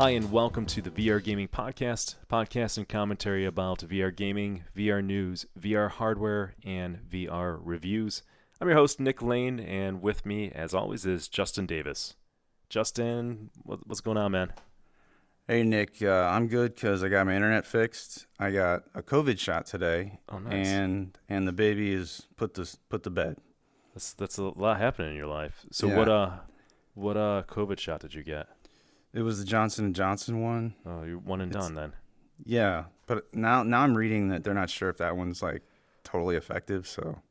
Hi, and welcome to the VR Gaming podcast and commentary about VR gaming, VR news, VR hardware, and VR reviews. I'm your host, Nick Lane, and with me, as always, is Justin Davis. Justin, what's going on, man? Hey Nick, I'm good because I got my internet fixed. I got a COVID shot today, Oh, nice. and the baby is put to bed. That's a lot happening in your life. So Yeah. what COVID shot did you get? It was the Johnson & Johnson one. Oh, you're one and done then. Yeah, but now I'm reading that they're not sure if that one's like totally effective. So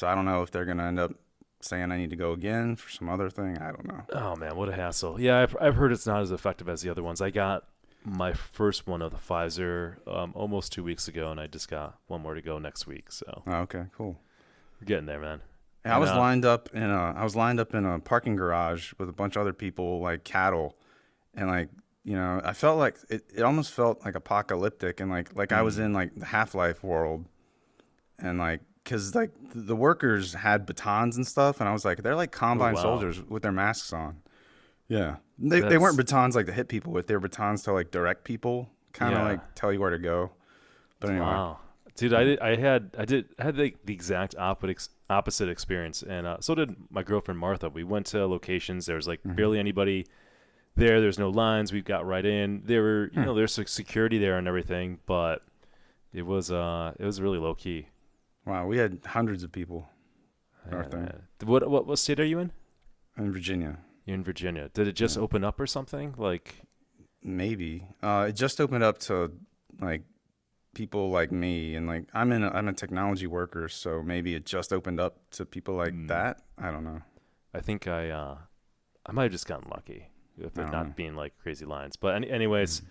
I don't know if they're gonna end up saying I need to go again for some other thing. I don't know. Oh man, what a hassle. Yeah, I've heard it's not as effective as the other ones. I got my first one of the Pfizer almost 2 weeks ago, and I just got one more to go next week. So Oh, okay, cool. we're getting there, man. I was lined up in a parking garage with a bunch of other people, like cattle, and I felt like it almost felt like apocalyptic, and like I was in like the Half-Life world, and like because like the workers had batons and stuff, and I was like, they're like combine soldiers with their masks on. Yeah, they weren't batons like to hit people with; they were batons to like direct people, kind of like tell you where to go. But anyway. Wow. Dude, I had the exact opposite experience, and so did my girlfriend Martha. We went to locations. There was like barely anybody there. There's no lines. We got right in. There were there's security there and everything, but it was really low key. Wow, we had hundreds of people. What state are you in? In Virginia. You're in Virginia. Did it just open up or something? Like maybe it just opened up to like people like me, and like I'm a technology worker, so maybe it just opened up to people like that. I don't know. I think I might have just gotten lucky with it not being like crazy lines. But anyways,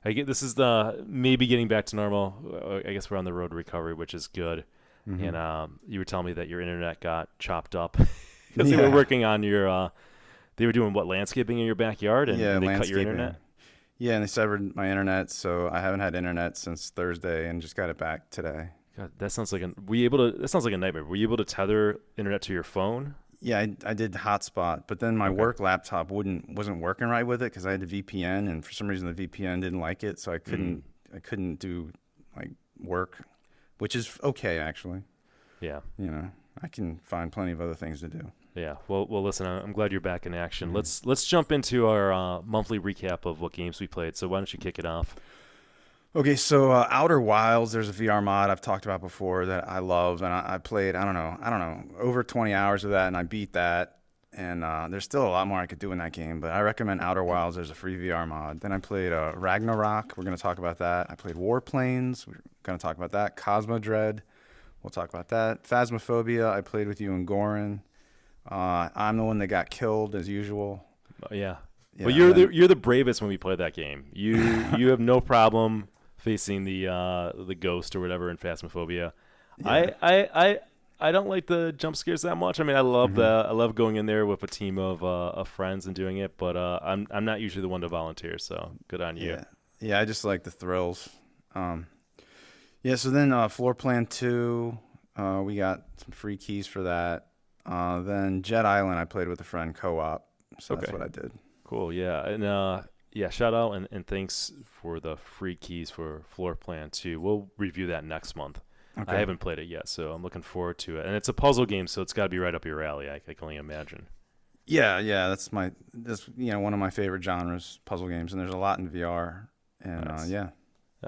I get this is the maybe getting back to normal. I guess we're on the road to recovery, which is good. And you were telling me that your internet got chopped up because they were working on your. They were doing what, landscaping in your backyard, and they cut your internet. Yeah, and they severed my internet, so I haven't had internet since Thursday, and just got it back today. God, that sounds like that sounds like a nightmare. Were you able to tether internet to your phone? Yeah, I did hotspot, but then my work laptop wasn't working right with it because I had the VPN, and for some reason the VPN didn't like it, so I couldn't do like work, which is okay actually. Yeah, I can find plenty of other things to do. Yeah. Well, listen, I'm glad you're back in action. Let's jump into our monthly recap of what games we played. So why don't you kick it off? Okay, so Outer Wilds, there's a VR mod I've talked about before that I love, and I played, I don't know, over 20 hours of that, and I beat that. And there's still a lot more I could do in that game, but I recommend Outer Wilds. There's a free VR mod. Then I played RagnaRock. We're going to talk about that. I played Warplanes. We're going to talk about that. Cosmodread. We'll talk about that. Phasmophobia. I played with you and Goran. I'm the one that got killed as usual. Yeah. Well, you're the bravest when we play that game. You have no problem facing the ghost or whatever in Phasmophobia. Yeah. I don't like the jump scares that much. I mean, I love going in there with a team of friends and doing it, but I'm not usually the one to volunteer. So good on you. Yeah. I just like the thrills. So then Floor Plan 2, we got some free keys for that. Then Jet Island, I played with a friend co-op, so that's what I did. Cool, yeah, and shout out and thanks for the free keys for Floor Plan 2. We'll review that next month. Okay. I haven't played it yet, so I'm looking forward to it. And it's a puzzle game, so it's got to be right up your alley. I can only imagine. Yeah, that's one of my favorite genres, puzzle games, and there's a lot in VR. And nice.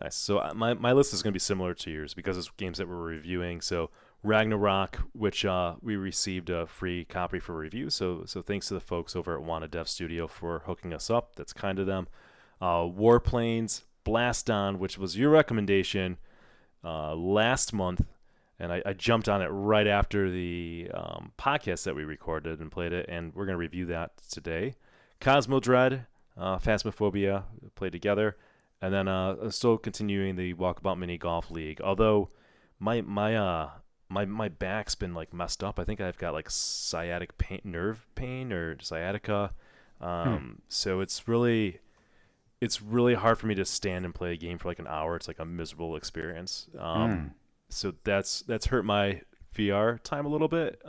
Nice. So my list is going to be similar to yours because it's games that we're reviewing. So RagnaRock, which we received a free copy for review. So thanks to the folks over at Wanna Dev Studio for hooking us up. That's kind of them. Warplanes, Blast On, which was your recommendation last month, and I jumped on it right after the podcast that we recorded and played it, and we're going to review that today. Cosmodread, Phasmophobia, played together. And then still continuing the Walkabout Mini Golf League. Although my back's been like messed up. I think I've got like sciatic pain, nerve pain, or sciatica. So it's really hard for me to stand and play a game for like an hour. It's like a miserable experience. So that's hurt my VR time a little bit.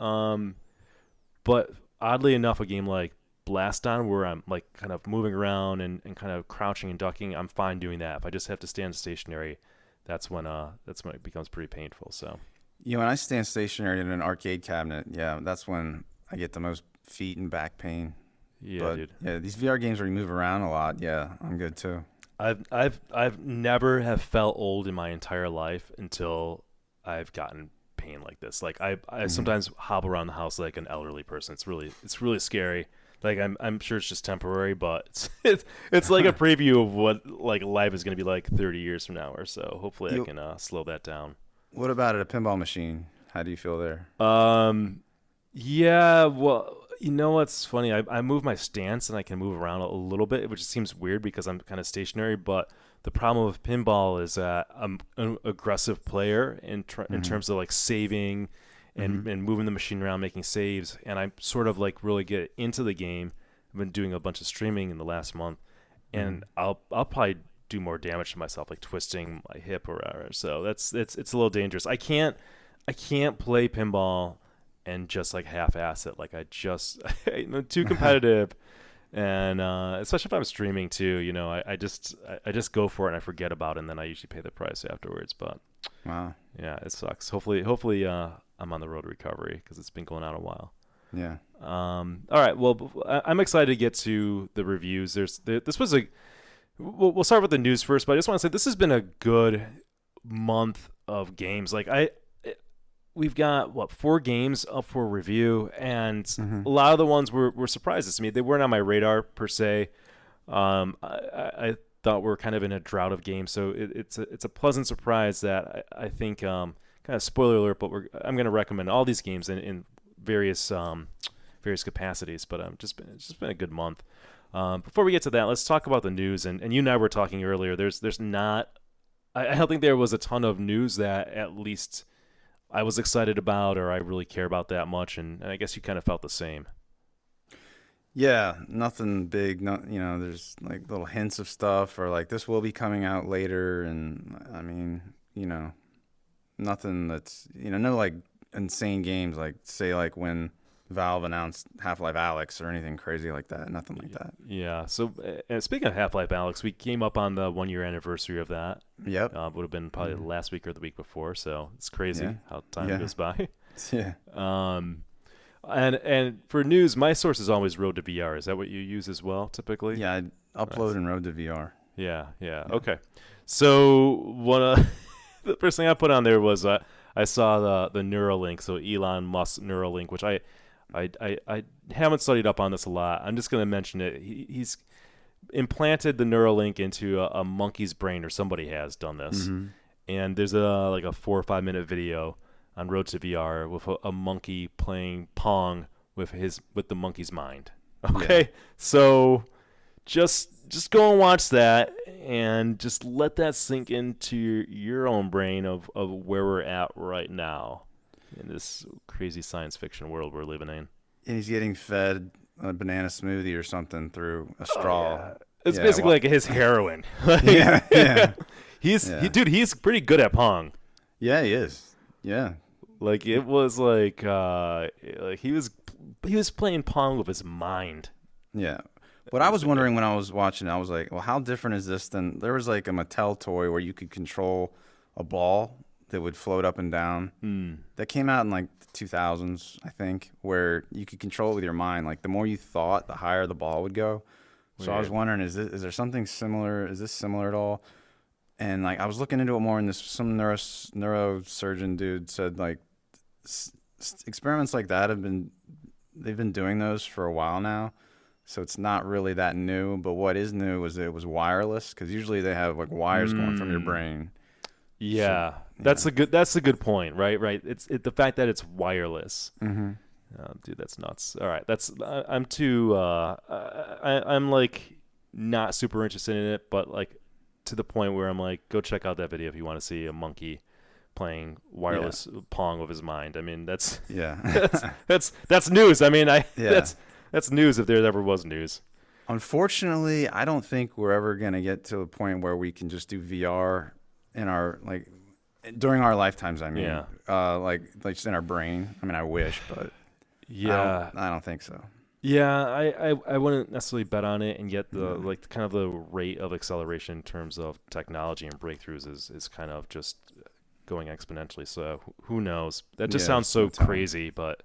But oddly enough, a game like blast on where I'm like kind of moving around and kind of crouching and ducking, I'm fine doing that. If I just have to stand stationary, that's when it becomes pretty painful. So When I stand stationary in an arcade cabinet, yeah, that's when I get the most feet and back pain. yeah, But dude. yeah, these VR games where you move around a lot, yeah, I'm good too. I've never have felt old in my entire life until I've gotten pain like this. Like I Hmm. sometimes hobble around the house like an elderly person. It's really scary. Like I'm sure it's just temporary, but it's like a preview of what like life is going to be like 30 years from now or so. Hopefully I You, can slow that down. what about at a pinball machine? How do you feel there? Um yeah, well, you know what's funny? I move my stance and I can move around a little bit, which seems weird because I'm kind of stationary. But the problem with pinball is that I'm an aggressive player in Hmm. terms of like saving Hmm. and moving the machine around, making saves. And I sort of like really get into the game. I've been doing a bunch of streaming in the last month, Hmm. and I'll probably do more damage to myself, like twisting my hip or whatever. So it's a little dangerous. I can't play pinball and just like half-ass it. Like I'm too competitive, and especially if I'm streaming too. I just go for it and I forget about it, and then I usually pay the price afterwards. But Wow. yeah, it sucks. Hopefully, I'm on the road to recovery because it's been going on a while. Yeah. All right. Well, I'm excited to get to the reviews. This was a. We'll start with the news first, but I just want to say this has been a good month of games. We've got what 4 games up for review, and Hmm. a lot of the ones were surprises to me. They weren't on my radar per se. I thought we're kind of in a drought of games, so it's a pleasant surprise that I think kind of spoiler alert, but I'm going to recommend all these games in various capacities. But it's just been a good month. Before we get to that, let's talk about the news. And you and I were talking earlier. There's not. I don't think there was a ton of news that at least I was excited about or I really care about that much, and I guess you kind of felt the same. Yeah, nothing big. There's like little hints of stuff, or like this will be coming out later, and I mean, nothing that's no like insane games like say like when Valve announced Half-Life Alyx or anything crazy like that. Nothing like that. Yeah. So speaking of Half-Life Alyx, we came up on the 1 year anniversary of that. Yep. Would have been probably Hmm. last week or the week before. So it's crazy Yeah. how time Yeah. goes by. Yeah. Um, and for news, my source is always Road to VR. Is that what you use as well, typically? Yeah. I upload Nice. and Road to VR. Yeah. Yeah. Yeah. Okay. So one the first thing I put on there was I saw the Neuralink. So Elon Musk Neuralink, which I haven't studied up on this a lot. I'm just going to mention it. He's implanted the Neuralink into a monkey's brain, or somebody has done this. Hmm. And there's a 4 or 5 minute video on Road to VR with a monkey playing Pong with the monkey's mind. Yeah. Okay, so just go and watch that and just let that sink into your own brain of where we're at right now in this crazy science fiction world we're living in. And he's getting fed a banana smoothie or something through a Oh straw. yeah, it's Yeah. basically like his heroin. Yeah. Yeah. Yeah. He's pretty good at Pong. Yeah. He is. Yeah. Like it was like he was playing Pong with his mind. Yeah. What I was wondering when I was watching, I was like, well, how different is this than there was like a Mattel toy where you could control a ball that would float up and down. Hmm. That came out in like the 2000s, I think, where you could control it with your mind. Like the more you thought, the higher the ball would go. So I was Weird. wondering, is there something similar? Is this similar at all? And like I was looking into it more, and some neurosurgeon dude said like experiments like that they've been doing those for a while now. So it's not really that new, but what is new is it was wireless because usually they have like wires going from your Mm. brain. So Yeah, yeah. that's a good point, right? Right. The fact that it's wireless. Hmm. Dude, that's nuts. All right, I'm too I'm like not super interested in it, but like to the point where I'm like, go check out that video if you want to see a monkey playing Yeah. wireless Pong with his mind. I mean, that's that's Yeah. that's news. I mean, Yeah. that's news if there ever was news. Unfortunately, I don't think we're ever going to get to a point where we can just do VR in our like during our lifetimes. I mean, Yeah. like just in our brain. I mean, I wish, but Yeah. I don't think so. Yeah, I wouldn't necessarily bet on it, and yet the like kind of the rate of acceleration in terms of technology and breakthroughs is kind of just going exponentially. So who knows? That just Yeah, sounds there's no so telling. crazy, but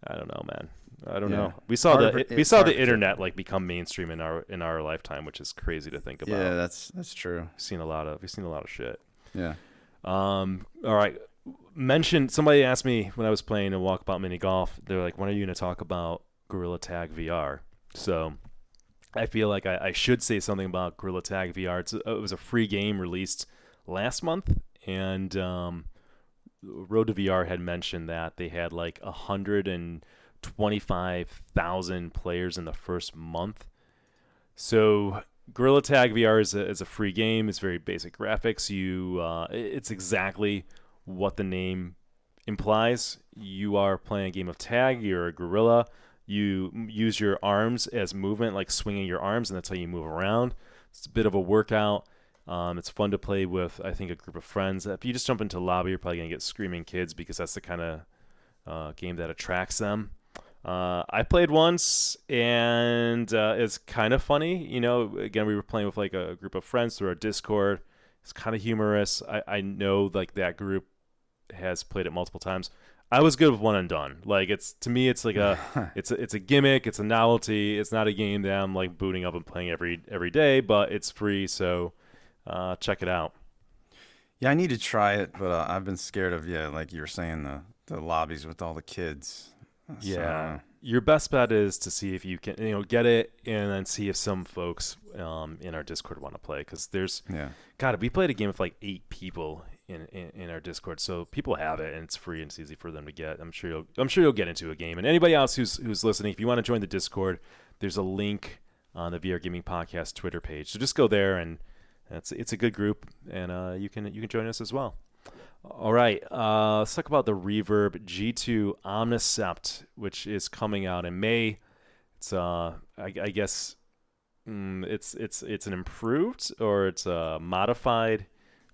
I don't know, man. I don't Yeah, know. We saw hard to the we it's saw hard to the predict. internet like become mainstream in our lifetime, which is crazy to think Yeah, about. that's true. We've seen a lot of shit. Yeah. All right. Mentioned somebody asked me when I was playing a walkabout mini golf. They're like, "When are you going to talk about Gorilla Tag VR?" So I feel like I should say something about Gorilla Tag VR. It was a free game released last month, and Road to VR had mentioned that they had like 125,000 players in the first month. So Gorilla Tag VR is a free game. It's very basic graphics. It's exactly what the name implies. You are playing a game of tag. You're a gorilla. You use your arms as movement, like swinging your arms, and that's how you move around. It's a bit of a workout. It's fun to play with, I think, a group of friends. If you just jump into a lobby, you're probably going to get screaming kids because that's the kind of game that attracts them. I played once, and it's kind of funny. You know, again, we were playing with like a group of friends through our Discord. It's kind of humorous. I know like that group has played it multiple times. I was good with one and done. Like it's to me, it's like it's a gimmick. It's a novelty. It's not a game that I'm like booting up and playing every day, but it's free, so check it out. Yeah, I need to try it, but I've been scared of like you were saying the lobbies with all the kids. So I don't Yeah. know. Your best bet is to see if you can, get it and then see if some folks in our Discord want to play. Because Yeah. God, we played a game with like 8 people in our Discord, so people have it and it's free and it's easy for them to get. I'm sure you'll get into a game. And anybody else who's listening, if you want to join the Discord, there's a link on the VR Gaming Podcast Twitter page. So just go there and it's a good group, and you can join us as well. All right, let's talk about the Reverb G2 Omnicept, which is coming out in May. It's I guess it's an improved or it's a modified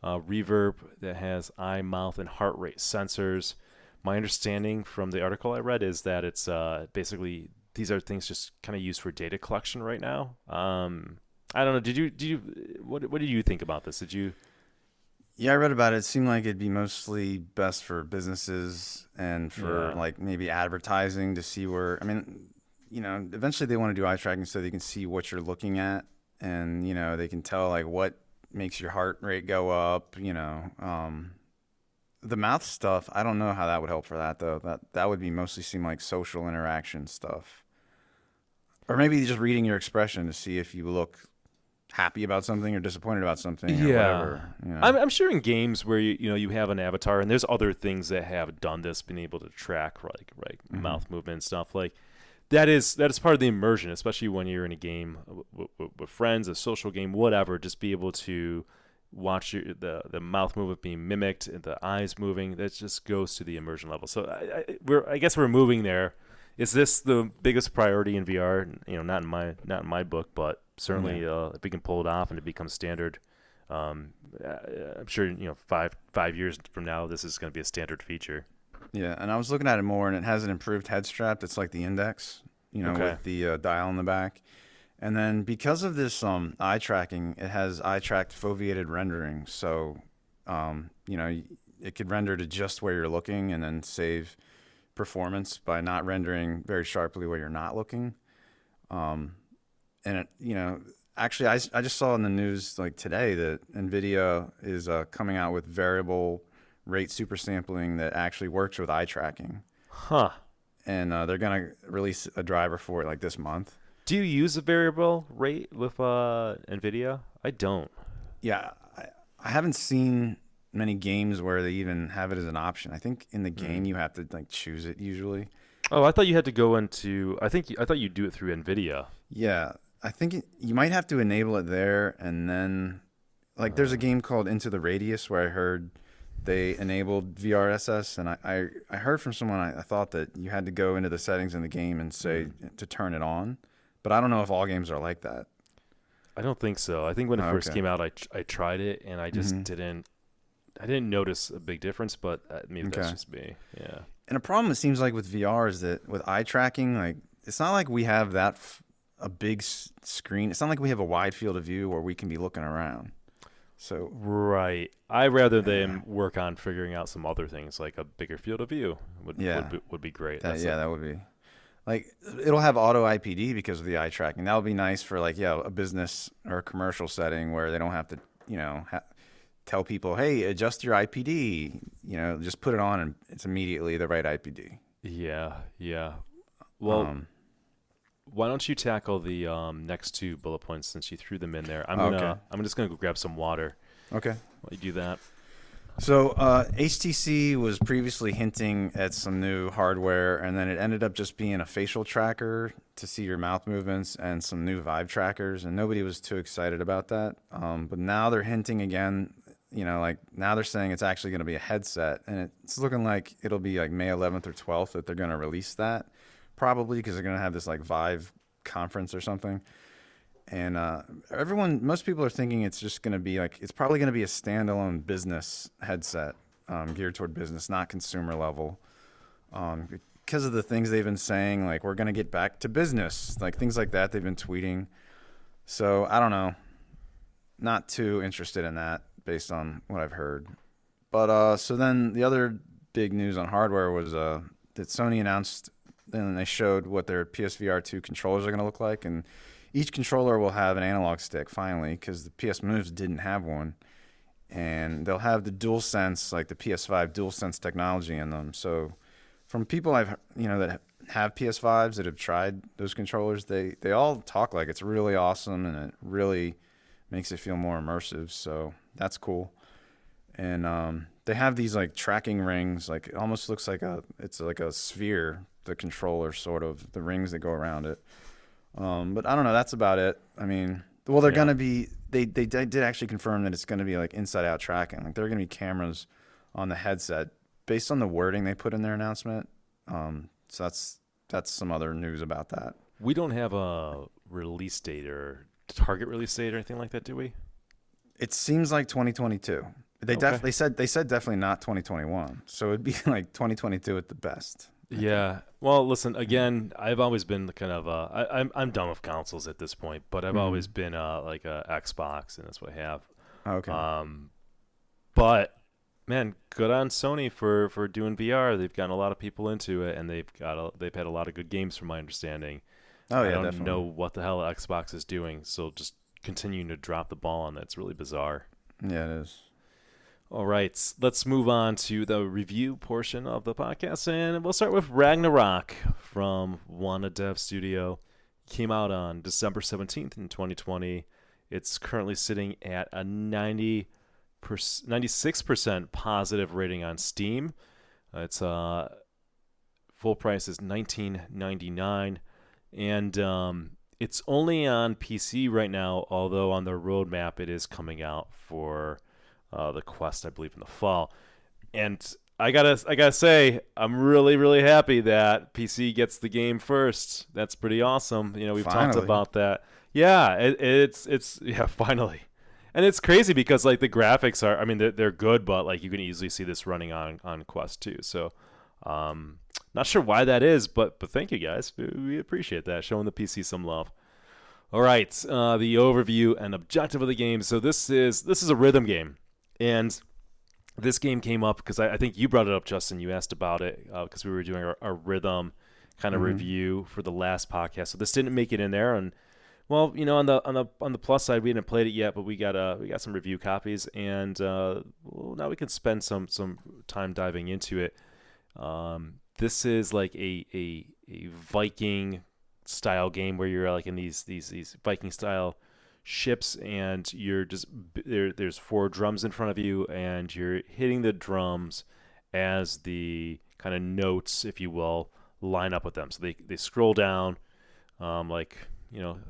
Reverb that has eye, mouth, and heart rate sensors. My understanding from the article I read is that it's basically these are things just kind of used for data collection right now. I don't know. What did you think about this? Did you? Yeah, I read about it. It seemed like it'd be mostly best for businesses and for Yeah. like maybe advertising to see where, I mean, eventually they want to do eye tracking so they can see what you're looking at and, they can tell like what makes your heart rate go up. The mouth stuff, I don't know how that would help for that though. That would be mostly seem like social interaction stuff. Or maybe just reading your expression to see if you look happy about something or disappointed about something or Yeah, whatever. I'm sure in games where you have an avatar, and there's other things that have done this, been able to track like Hmm. mouth movement and stuff like that is part of the immersion, especially when you're in a game with friends, a social game, whatever. Just be able to watch the mouth movement being mimicked, and the eyes moving. That just goes to the immersion level. So I guess we're moving there. Is this the biggest priority in VR? Not in my book, but Yeah. certainly if we can pull it off and it becomes standard, um, I'm sure 5 years from now this is going to be a standard feature. Yeah, and I was looking at it more, and it has an improved head strap that's like the index, Okay. with the dial in the back. And then because of this eye tracking, it has eye tracked foveated rendering. So, it could render to just where you're looking and then save performance by not rendering very sharply where you're not looking. Um, and actually, I just saw in the news like today that NVIDIA is coming out with variable rate super sampling that actually works with eye tracking, Huh. and they're gonna release a driver for it like this month. Do you use a variable rate with NVIDIA? I don't. Yeah, I haven't seen many games where they even have it as an option. I think in the Hmm. game you have to like choose it usually. Oh, I thought you had to go into. I thought you do it through NVIDIA. Yeah, I think you might have to enable it there, and then like there's a Uh, game called Into the Radius where I heard they enabled VRSS, and I heard from someone I thought that you had to go into the settings in the game and say hmm. to turn it on, but I don't know if all games are like that. I don't think so. I think when it Oh, first okay. came out, I tried it and I just Hmm. didn't. I didn't notice a big difference, but maybe that's Okay. just me. Yeah. And a problem it seems like with VR is that with eye tracking, like it's not like we have a big screen. It's not like we have a wide field of view where we can be looking around. So Right. I rather yeah, them work on figuring out some other things like a bigger field of view yeah, would be great. that would be like it'll have auto IPD because of the eye tracking. That would be nice for like a business or a commercial setting where they don't have to tell people, hey, adjust your IPD. Just put it on and it's immediately the right IPD. Yeah, yeah. Well, Um, why don't you tackle the next two bullet points since you threw them in there? okay, I'm just gonna go grab some water okay. while you do that. So HTC was previously hinting at some new hardware, and then it ended up just being a facial tracker to see your mouth movements and some new Vive trackers, and nobody was too excited about that. But now they're hinting again. Like now they're saying it's actually going to be a headset, and it's looking like it'll be like May 11th or 12th that they're going to release that, probably because they're going to have this like Vive conference or something. And most people are thinking it's just going to be like, it's probably going to be a standalone business headset geared toward business, not consumer level. Because of the things they've been saying, like, we're going to get back to business, like things like that they've been tweeting. So I don't know. Not too interested in that based on what I've heard. But so then the other big news on hardware was that Sony announced, and they showed what their PSVR 2 controllers are going to look like. And each controller will have an analog stick finally, because the PS Moves didn't have one, and they'll have the DualSense, like the PS5 DualSense technology in them. So, from people that have PS5s that have tried those controllers, they all talk like it's really awesome and it really makes it feel more immersive. So that's cool. And they have these like tracking rings, like it almost looks like it's like a sphere, the controller sort of, the rings that go around it. But I don't know. That's about it. I mean, well, they're Yeah. gonna be. They did actually confirm that it's gonna be like inside out tracking. Like there are gonna be cameras on the headset based on the wording they put in their announcement. So that's some other news about that. We don't have a release date or target release date or anything like that, do we? It seems like 2022. Okay. They said definitely not 2021. So it'd be like 2022 at the best. I think. Yeah. Well, listen. Again, I've always been kind of I'm done with consoles at this point, but I've always Mm-hmm. been like a Xbox, and that's what I have. Okay. But man, good on Sony for doing VR. They've gotten a lot of people into it, and they've had a lot of good games, from my understanding. Oh I yeah, don't know definitely. what the hell Xbox is doing, so just continuing to drop the ball on that. It's really bizarre. Yeah, it is. All right, let's move on to the review portion of the podcast, and we'll start with RagnaRock from Wanna Dev Studio. Came out on December 17th in 2020. It's currently sitting at a 96% positive rating on Steam. It's full price is $19.99, and it's only on PC right now, although on their roadmap it is coming out for the Quest, I believe, in the fall. And I gotta say, I'm really, really happy that PC gets the game first. That's pretty awesome. We've talked Finally. about that. Yeah, it's yeah, finally. And it's crazy because like the graphics are, I mean, they're good, but like you can easily see this running on Quest 2. So, not sure why that is, but thank you guys. We appreciate that, showing the PC some love. All right, the overview and objective of the game. So this is a rhythm game, and this game came up because I think you brought it up, Justin. You asked about it because we were doing our rhythm kind of Mm-hmm. review for the last podcast. So this didn't make it in there, and well, on the plus side, we hadn't played it yet, but we got some review copies, and well, now we can spend some time diving into it. This is like a Viking style game where you're like in these Viking style ships, and you're just there's four drums in front of you, and you're hitting the drums as the kind of notes, if you will, line up with them. So they scroll down, like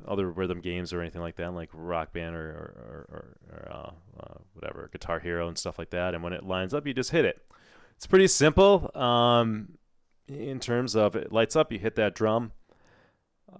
other rhythm games or anything like that, like Rock Band or whatever, Guitar Hero and stuff like that. And when it lines up, you just hit it. It's pretty simple. In terms of it lights up, you hit that drum.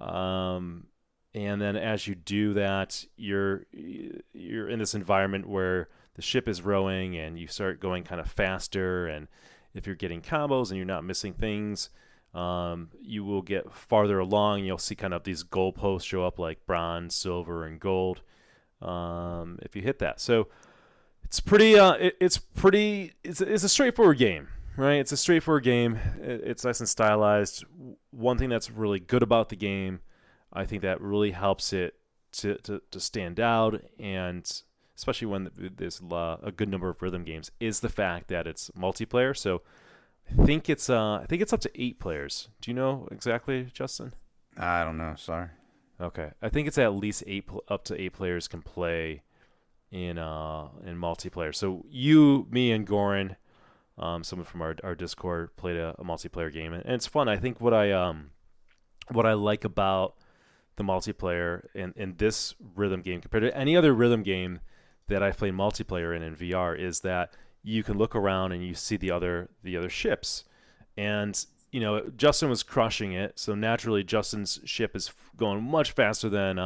And then as you do that, you're in this environment where the ship is rowing, and you start going kind of faster. And if you're getting combos and you're not missing things, you will get farther along. You'll see kind of these goalposts show up like bronze, silver, and gold if you hit that. So it's pretty. It's a straightforward game, right? It's a straightforward game. It's nice and stylized. One thing that's really good about the game, I think that really helps it to stand out, and especially when there's a good number of rhythm games, is the fact that it's multiplayer. So I think it's up to 8 players. Do you know exactly, Justin? I don't know. Sorry. Okay, I think it's at least up to 8 players can play in multiplayer. So you, me, and Goran, someone from our Discord, played a multiplayer game, and it's fun. I think what I like about the multiplayer in this rhythm game compared to any other rhythm game that I've played multiplayer in VR is that you can look around and you see the other ships, and Justin was crushing it, so naturally Justin's ship is going much faster than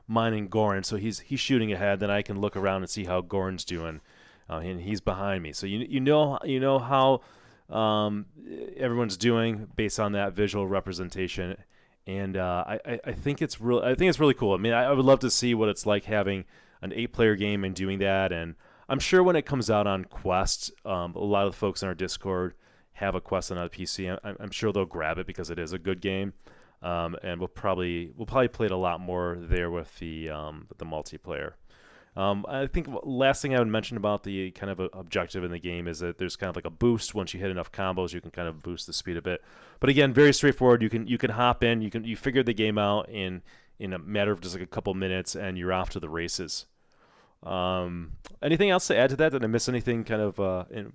mine and Goran, so he's shooting ahead. Then I can look around and see how Goran's doing, and he's behind me. So you know how everyone's doing based on that visual representation, and I think it's really cool. I mean, I would love to see what it's like having an 8-player game and doing that, and I'm sure when it comes out on Quest, a lot of the folks in our Discord have a Quest on a PC. I'm sure they'll grab it because it is a good game, and we'll probably play it a lot more there with the multiplayer. I think last thing I would mention about the kind of objective in the game is that there's kind of like a boost. Once you hit enough combos, you can kind of boost the speed a bit. But again, very straightforward. You can hop in. You figure the game out in a matter of just like a couple minutes, and you're off to the races. Anything else to add to that? Did I miss anything kind of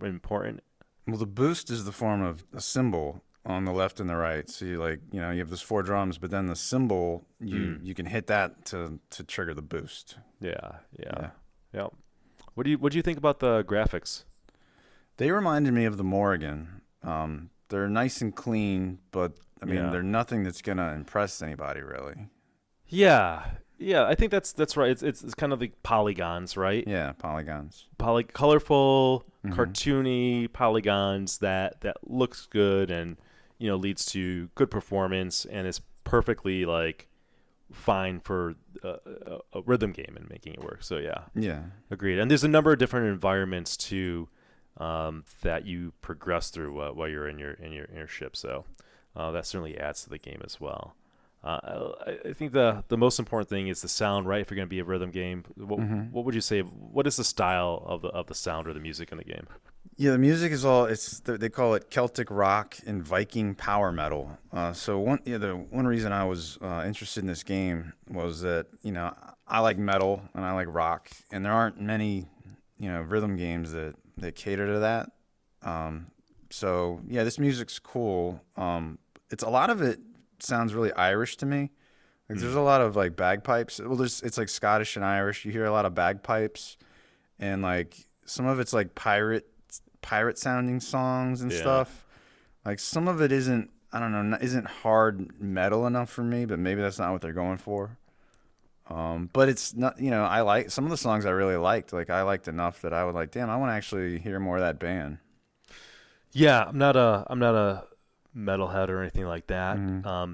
important? Well, the boost is the form of a symbol on the left and the right. So you you have those 4 drums, but then the symbol you can hit that to trigger the boost. Yeah. What do you think about the graphics? They reminded me of the Morrigan. They're nice and clean, but I mean they're nothing that's gonna impress anybody really. Yeah. I think that's right. It's kind of like polygons, right? Yeah, polygons. Colorful, cartoony polygons that looks good and leads to good performance and is perfectly like fine for a rhythm game and making it work. So yeah, agreed. And there's a number of different environments too that you progress through while you're in your ship. So that certainly adds to the game as well. I think the most important thing is the sound, right? If you're going to be a rhythm game, what would you say? What is the style of the sound or the music in the game? Yeah, the music is all they call it Celtic rock and Viking power metal. So the one reason I was interested in this game was that I like metal and I like rock, and there aren't many rhythm games that cater to that. So yeah, this music's cool. It's a lot of it sounds really Irish to me. Like there's a lot of like bagpipes. Well, it's like Scottish and Irish. You hear a lot of bagpipes, and like some of it's like pirate sounding songs and stuff. Like some of it isn't hard metal enough for me, but maybe that's not what they're going for. But it's not, I like some of the songs I really liked. Like I liked enough that I would like, damn, I want to actually hear more of that band. Yeah, I'm not a metalhead or anything like that.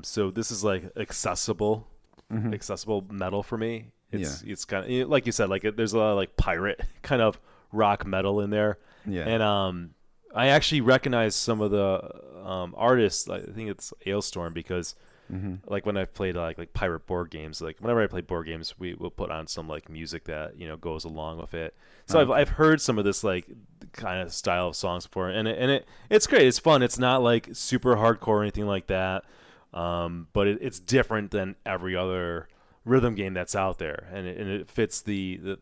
So this is like accessible metal for me. It's kind of like you said, like there's a lot of like pirate kind of rock metal in there. Yeah. And I actually recognize some of the artists. I think it's Ailstorm because like when I've played like pirate board games, like whenever I play board games, we will put on some like music that goes along with it. So I've heard some of this like kind of style of songs before, and it's great. It's fun. It's not like super hardcore or anything like that, but it's different than every other rhythm game that's out there, and it fits the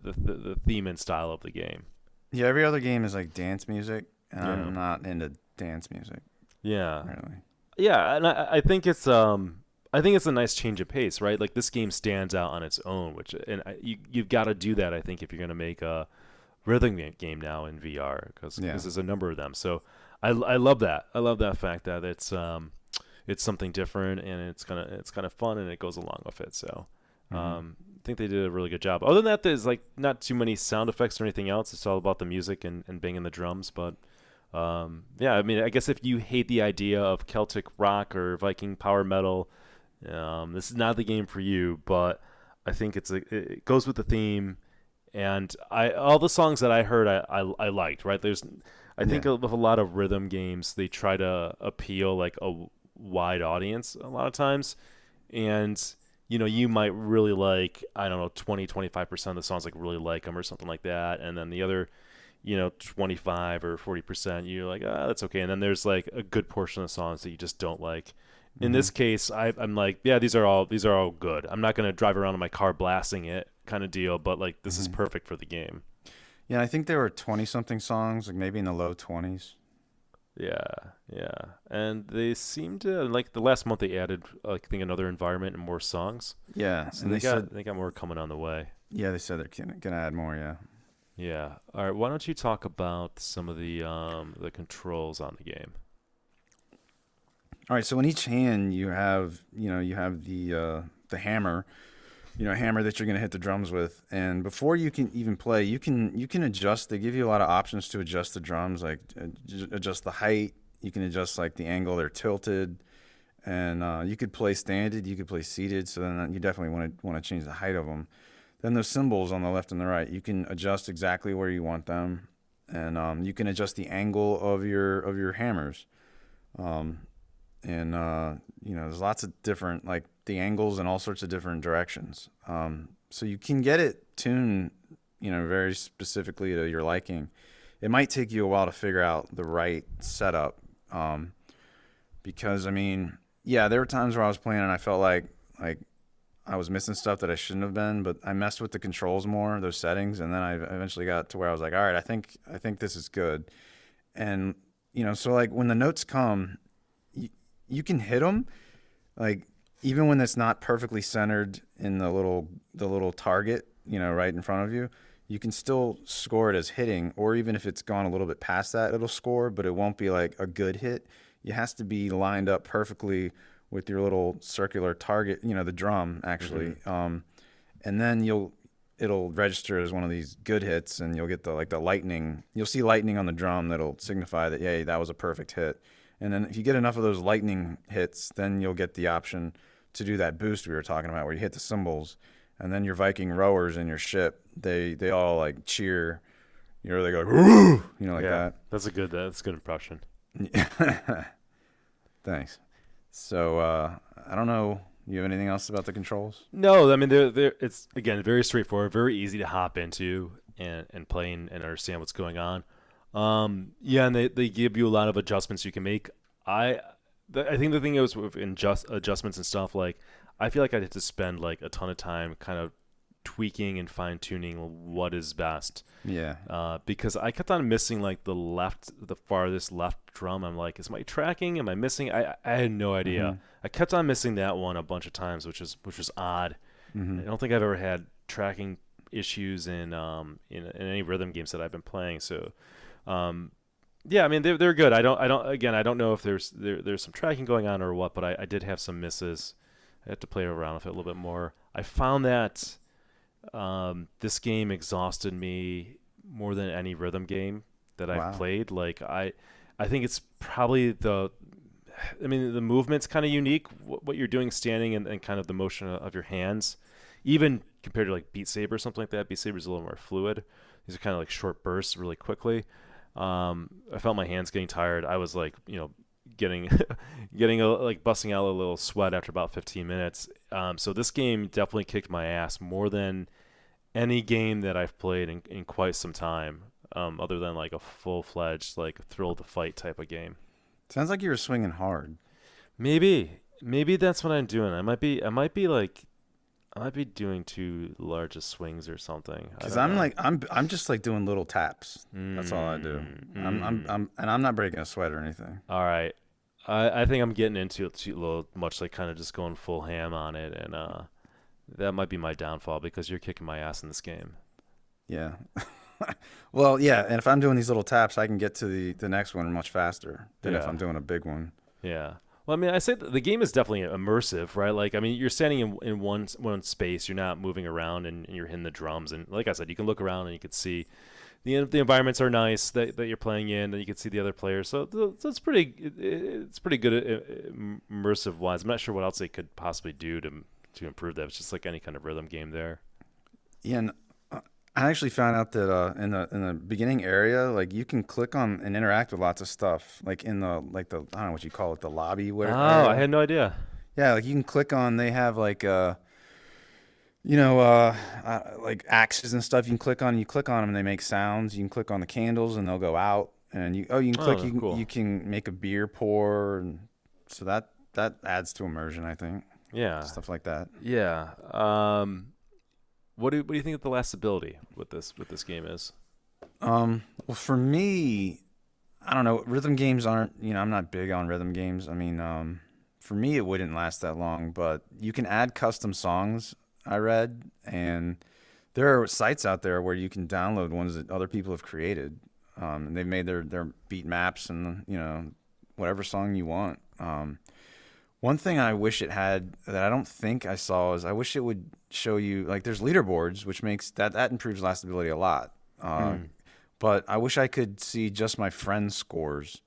theme and style of the game. Yeah, every other game is like dance music, and I'm not into dance music. Yeah, really. Yeah, and I think it's a nice change of pace, right? Like this game stands out on its own, you've got to do that. I think if you're going to make a rhythm game now in VR, because there's a number of them. So I love that. I love that fact that it's something different and it's kind of fun and it goes along with it. So I think they did a really good job. Other than that, there's like not too many sound effects or anything else. It's all about the music and banging the drums, but Yeah, I mean, I guess if you hate the idea of Celtic rock or Viking power metal, this is not the game for you. But I think it goes with the theme, and I all the songs that I heard I liked. Right, I think Yeah. with a lot of rhythm games they try to appeal like a wide audience a lot of times, and you might really like, I don't know, 20-25% of the songs, like really like them or something like that, and then the other 25 or 40%, you're like, that's okay. And then there's like a good portion of the songs that you just don't like. In Mm-hmm. this case, I'm like, yeah, these are all good. I'm not gonna drive around in my car blasting it, kind of deal. But like, this is Mm-hmm. perfect for the game. Yeah, I think there were 20 something songs, like maybe in the low 20s. Yeah, yeah. And they seem to like the last month they added, like, I think another environment and more songs. Yeah, So and they they said, got they got more coming on the way. yeah, they said they're gonna add more. Yeah. Yeah. All right. Why don't you talk about some of the controls on the game? All right, so in each hand you have the hammer, hammer that you're going to hit the drums with. And before you can even play, you can adjust. They give you a lot of options to adjust the drums, like adjust the height. You can adjust like the angle they're tilted, and you could play standing, you could play seated. So then you definitely want to change the height of them. Then those cymbals on the left and the right, you can adjust exactly where you want them, and you can adjust the angle of your hammers. Um, and there's lots of different, like, the angles in all sorts of different directions, so you can get it tuned very specifically to your liking. It might take you a while to figure out the right setup, because I mean, yeah, there were times where I was playing and I felt like I was missing stuff that I shouldn't have been, but I messed with the controls more, those settings, and then I eventually got to where I was like, all right, I think this is good. And so like when the notes come, you can hit them, like, even when it's not perfectly centered in the little target, right in front of you. You can still score it as hitting, or even if it's gone a little bit past that, it'll score, but it won't be like a good hit. It has to be lined up perfectly with your little circular target, the drum Hmm. actually. And then it'll register as one of these good hits, and you'll get the lightning. You'll see lightning on the drum that'll signify that, yeah, that was a perfect hit. And then if you get enough of those lightning hits, then you'll get the option to do that boost we were talking about, where you hit the cymbals, and then your Viking rowers in your ship, they all like cheer. They go, "Woo!" Like Yeah, that. that's a good impression. Thanks. So I don't know. You have anything else about the controls? No, I mean, it's again very straightforward, very easy to hop into and play and understand what's going on. Yeah, and they give you a lot of adjustments you can make. I I think the thing is with adjustments and stuff, like, I feel like I'd have to spend like a ton of time kind of tweaking and fine tuning what is best. Yeah. Because I kept on missing like the farthest left drum. I'm like, is my tracking? Am I missing? I had no Mm-hmm. idea. I kept on missing that one a bunch of times, which was odd. Mm-hmm. I don't think I've ever had tracking issues in any rhythm games that I've been playing. So, um, yeah, I mean, they're good. I don't know if there's some tracking going on or what, but I did have some misses. I had to play around with it a little bit more. I found that this game exhausted me more than any rhythm game that I've Wow. played. Like, I think it's probably I mean, the movement's kind of unique. What you're doing standing, and kind of the motion of your hands, even compared to like Beat Saber or something like that. Beat Saber's a little more fluid. These are kind of like short bursts, really quickly. I felt my hands getting tired. I was like, getting like busting out a little sweat after about 15 minutes. So this game definitely kicked my ass more than any game that I've played in quite some time, other than like a full-fledged like thrill to fight type of game. Sounds like you were swinging hard. Maybe that's what I'm doing. I might be doing too large of swings or something. I Cause don't I'm know. like I'm just like doing little taps. That's all I do. Mm, mm. I'm not breaking a sweat or anything. All right. I think I'm getting into it too little much, like kind of just going full ham on it, and that might be my downfall because you're kicking my ass in this game. Yeah. Well, yeah, and if I'm doing these little taps, I can get to the next one much faster than if Yeah. I'm doing a big one. Yeah. Well, I mean, I say the game is definitely immersive, right? Like, I mean, you're standing in one space, you're not moving around, and you're hitting the drums. And like I said, you can look around and you can see the environments are nice that you're playing in, and you can see the other players. So it's pretty good immersive wise. I'm not sure what else they could possibly do to improve that. It's just like any kind of rhythm game there. Yeah, and I actually found out that in the beginning area, like you can click on and interact with lots of stuff. Like in the I don't know what you call it, the lobby Oh, where I area. had no idea. Yeah, like you can click on. They have like axes and stuff. You can click on. You click on them and they make sounds. You can click on the candles and they'll go out. And you can click. Oh, cool. You can make a beer pour, and so that adds to immersion, I think. Yeah, Stuff like that. yeah. What do you think of the last ability with this game is? Well, for me, I don't know. Rhythm games aren't. I'm not big on rhythm games. I mean, for me, it wouldn't last that long. But you can add custom songs. I read, and there are sites out there where you can download ones that other people have created, and they've made their beat maps and whatever song you want. One thing I wish it had that I don't think I saw is I wish it would show you like there's leaderboards, which makes that improves lastability a lot. But I wish I could see just my friends' scores.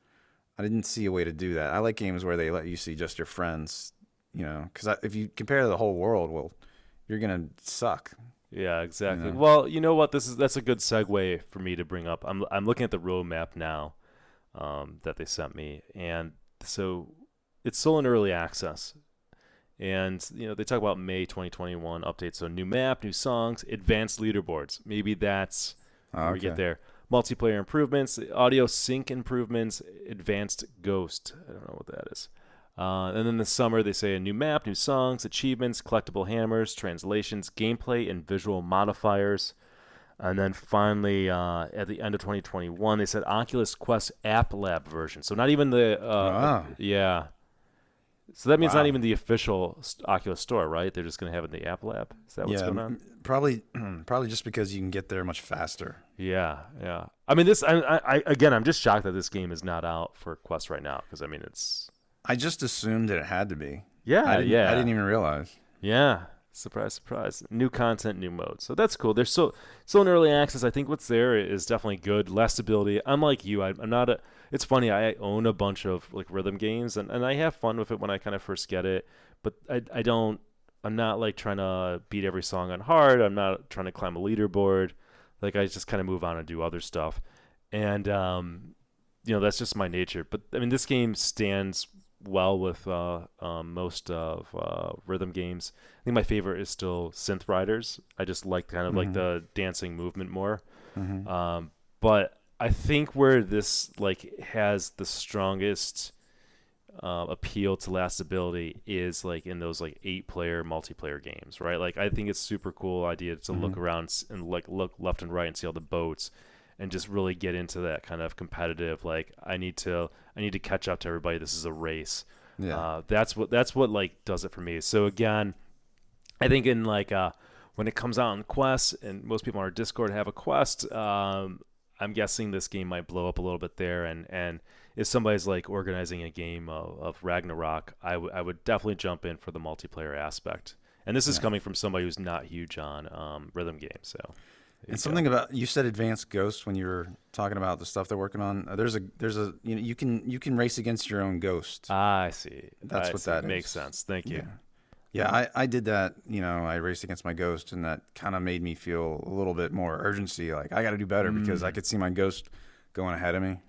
I didn't see a way to do that. I like games where they let you see just your friends, because if you compare to the whole world, well, you're gonna suck. Yeah, exactly. You know? Well, you know what? That's a good segue for me to bring up. I'm looking at the roadmap now that they sent me, and so it's still in early access. And they talk about May 2021 updates. So new map, new songs, advanced leaderboards. Maybe that's where we get there. Multiplayer improvements, audio sync improvements, advanced ghost. I don't know what that is. And then this summer, they say a new map, new songs, achievements, collectible hammers, translations, gameplay, and visual modifiers. And then finally, at the end of 2021, they said Oculus Quest App Lab version. So not even the yeah. So that means not even the official Oculus Store, right? They're just going to have it in the App Lab. Is that what's going on? Probably just because you can get there much faster. Yeah, yeah. I mean, again, I'm just shocked that this game is not out for Quest right now because I mean, it's. I just assumed that it had to be. Yeah, I didn't even realize. Yeah. Surprise, surprise. New content, new mode. So that's cool. They're still in early access. I think what's there is definitely good. Less stability. I'm like you. I'm not a. It's funny. I own a bunch of like rhythm games, and I have fun with it when I kind of first get it. But I don't. I'm not like trying to beat every song on hard. I'm not trying to climb a leaderboard. Like I just kind of move on and do other stuff. And that's just my nature. But I mean, this game stands well with most of rhythm games. I think my favorite is still Synth Riders. I just like kind of like the dancing movement more. But I think where this like has the strongest appeal to lastability is like in those like 8-player multiplayer games, right? Like I think it's super cool idea to look around and like look left and right and see all the boats and just really get into that kind of competitive, like I need to catch up to everybody. This is a race. Yeah. That's what like does it for me. So again, I think in like when it comes out in Quest, and most people on our Discord have a Quest, I'm guessing this game might blow up a little bit there. And if somebody's like organizing a game of RagnaRock, I would definitely jump in for the multiplayer aspect. And this is coming from somebody who's not huge on rhythm games, so. And something about you said advanced ghost when you were talking about the stuff they're working on. There's a you can race against your own ghost. I see. That's what that makes sense. Thank you. Yeah, I did that. I raced against my ghost, and that kind of made me feel a little bit more urgency. Like I got to do better because I could see my ghost going ahead of me.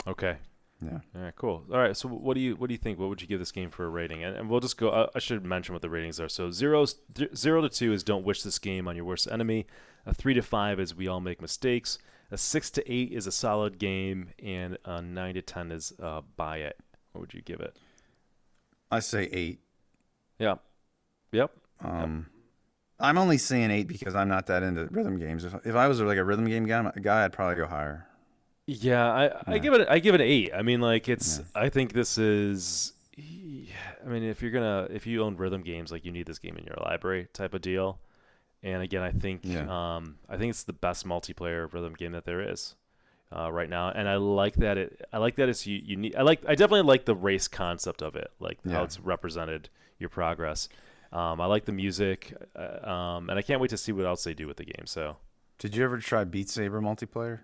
Okay. Yeah. All right. Cool. All right. So what do you think? What would you give this game for a rating? And we'll just go. I should mention what the ratings are. So 0 to 2 is don't wish this game on your worst enemy. A 3 to 5 is we all make mistakes. A 6 to 8 is a solid game, and a 9 to 10 is buy it. What would you give it? I say 8. Yeah. Yep. I'm only saying 8 because I'm not that into rhythm games. If I was like a rhythm game guy, I'd probably go higher. Yeah, I give it an 8. I mean, like it's. Yeah. I think this is. I mean, if you own rhythm games, like you need this game in your library type of deal. And again, I think it's the best multiplayer rhythm game that there is right now. And I like that it's unique. I definitely like the race concept of it, like how it's represented your progress. I like the music, and I can't wait to see what else they do with the game. So Did you ever try Beat Saber multiplayer?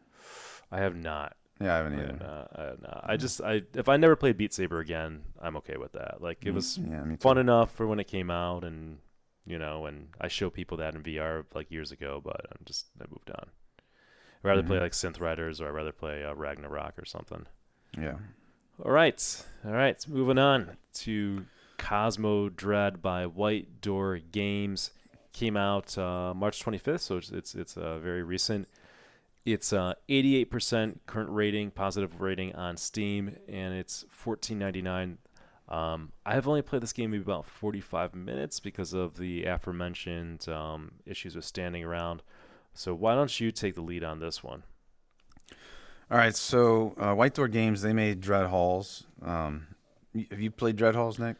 I have not. Yeah, I haven't I have either. not. I have not. I if I never played Beat Saber again, I'm okay with that. Like it was Yeah, me fun too. enough for when it came out, and and I show people that in VR like years ago, but I moved on. I'd rather play Hmm. like Synth Riders, or I'd rather play RagnaRock or something. Yeah. All right. Moving on to Cosmodread by White Door Games. Came out March 25th, so it's very recent. It's 88% current rating, positive rating on Steam, and it's $14.99. I have only played this game maybe about 45 minutes because of the aforementioned issues with standing around. So why don't you take the lead on this one? All right. So White Door Games, they made Dread Halls. Have you played Dread Halls, Nick?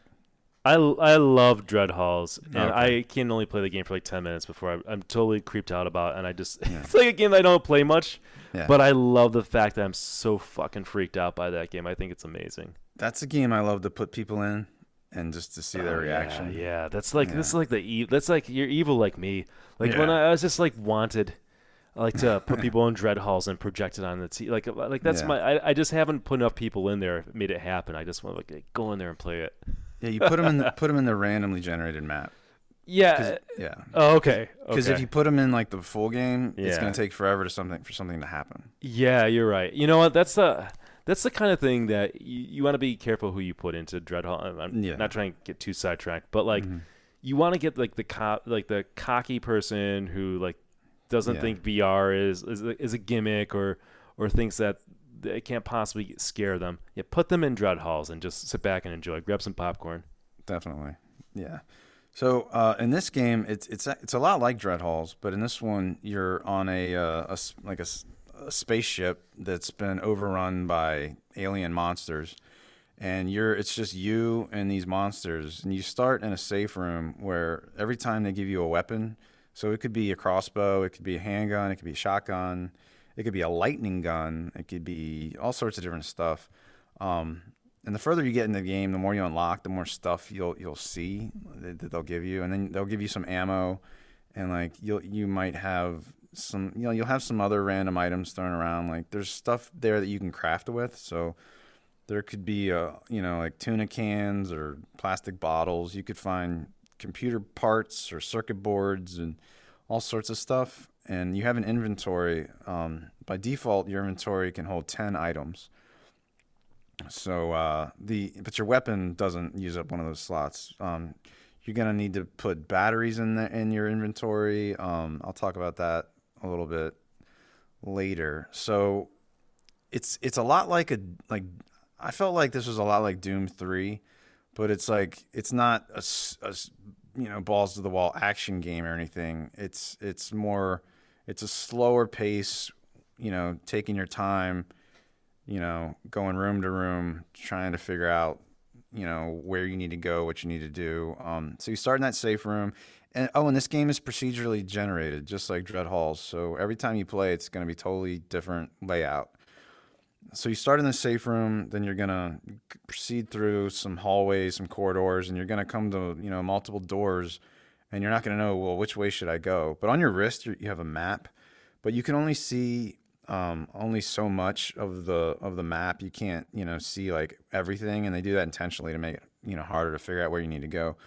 I love Dread Halls, and Okay. I can only play the game for like 10 minutes before I'm totally creeped out about it, and I just Yeah. it's like a game that I don't play much, Yeah. but I love the fact that I'm so fucking freaked out by that game. I think it's amazing. That's a game I love to put people in and just to see their Oh yeah, reaction. yeah. That's like this Yeah. is like that's like you're evil like me. Like when Yeah. I was just like wanted, I like to put people in dread halls and project it on the T. Like that's Yeah. my. I just haven't put enough people in there, made it happen. I just want to like go in there and play it. Yeah, you put them in the randomly generated map. Cause, Yeah. yeah. Oh, okay. Because if Okay. you put them in like the full game, it's Yeah. gonna take forever for something to happen. Yeah, you're right. You know what? That's the kind of thing that you want to be careful who you put into Dreadhall. I'm Yeah. not trying to get too sidetracked, but like Hmm. you want to get like the cocky person who like doesn't Yeah. think VR is a gimmick or thinks that it can't possibly scare them. Yeah, put them in Dread Halls and just sit back and enjoy. Grab some popcorn. Definitely. Yeah. So in this game, it's a lot like Dread Halls, but in this one, you're on a spaceship that's been overrun by alien monsters, and it's just you and these monsters, and you start in a safe room where every time they give you a weapon, so it could be a crossbow, it could be a handgun, it could be a shotgun, it could be a lightning gun, it could be all sorts of different stuff. Um, and the further you get in the game, the more you unlock, the more stuff you'll see that they'll give you, and then they'll give you some ammo, and like you might have some, you'll have some other random items thrown around. Like there's stuff there that you can craft with. So there could be like tuna cans or plastic bottles. You could find computer parts or circuit boards and all sorts of stuff. And you have an inventory. By default, your inventory can hold 10 items. So but your weapon doesn't use up one of those slots. You're gonna need to put batteries in your inventory. I'll talk about that a little bit later. So it's a lot like I felt like this was a lot like Doom 3, but it's not a balls to the wall action game or anything. It's a slower pace, taking your time, going room to room, trying to figure out, where you need to go, what you need to do. So you start in that safe room. And this game is procedurally generated, just like Dread Halls. So every time you play, it's going to be totally different layout. So you start in the safe room, then you're going to proceed through some hallways, some corridors, and you're going to come to, multiple doors, and you're not going to know, well, which way should I go? But on your wrist, you have a map, but you can only see only so much of the map. You can't see like everything, and they do that intentionally to make it harder to figure out where you need to go.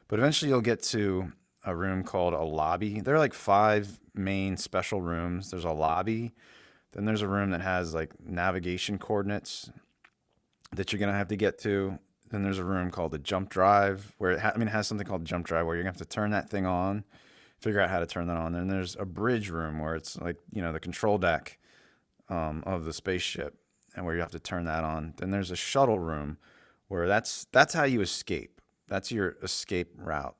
But eventually you'll get to a room called a lobby. There are like 5 main special rooms. There's a lobby, then there's a room that has like navigation coordinates that you're gonna have to get to. Then there's a room called the jump drive where it has something called jump drive where you're gonna have to turn that thing on, figure out how to turn that on. Then there's a bridge room where it's like the control deck of the spaceship, and where you have to turn that on. Then there's a shuttle room where that's how you escape. That's your escape route.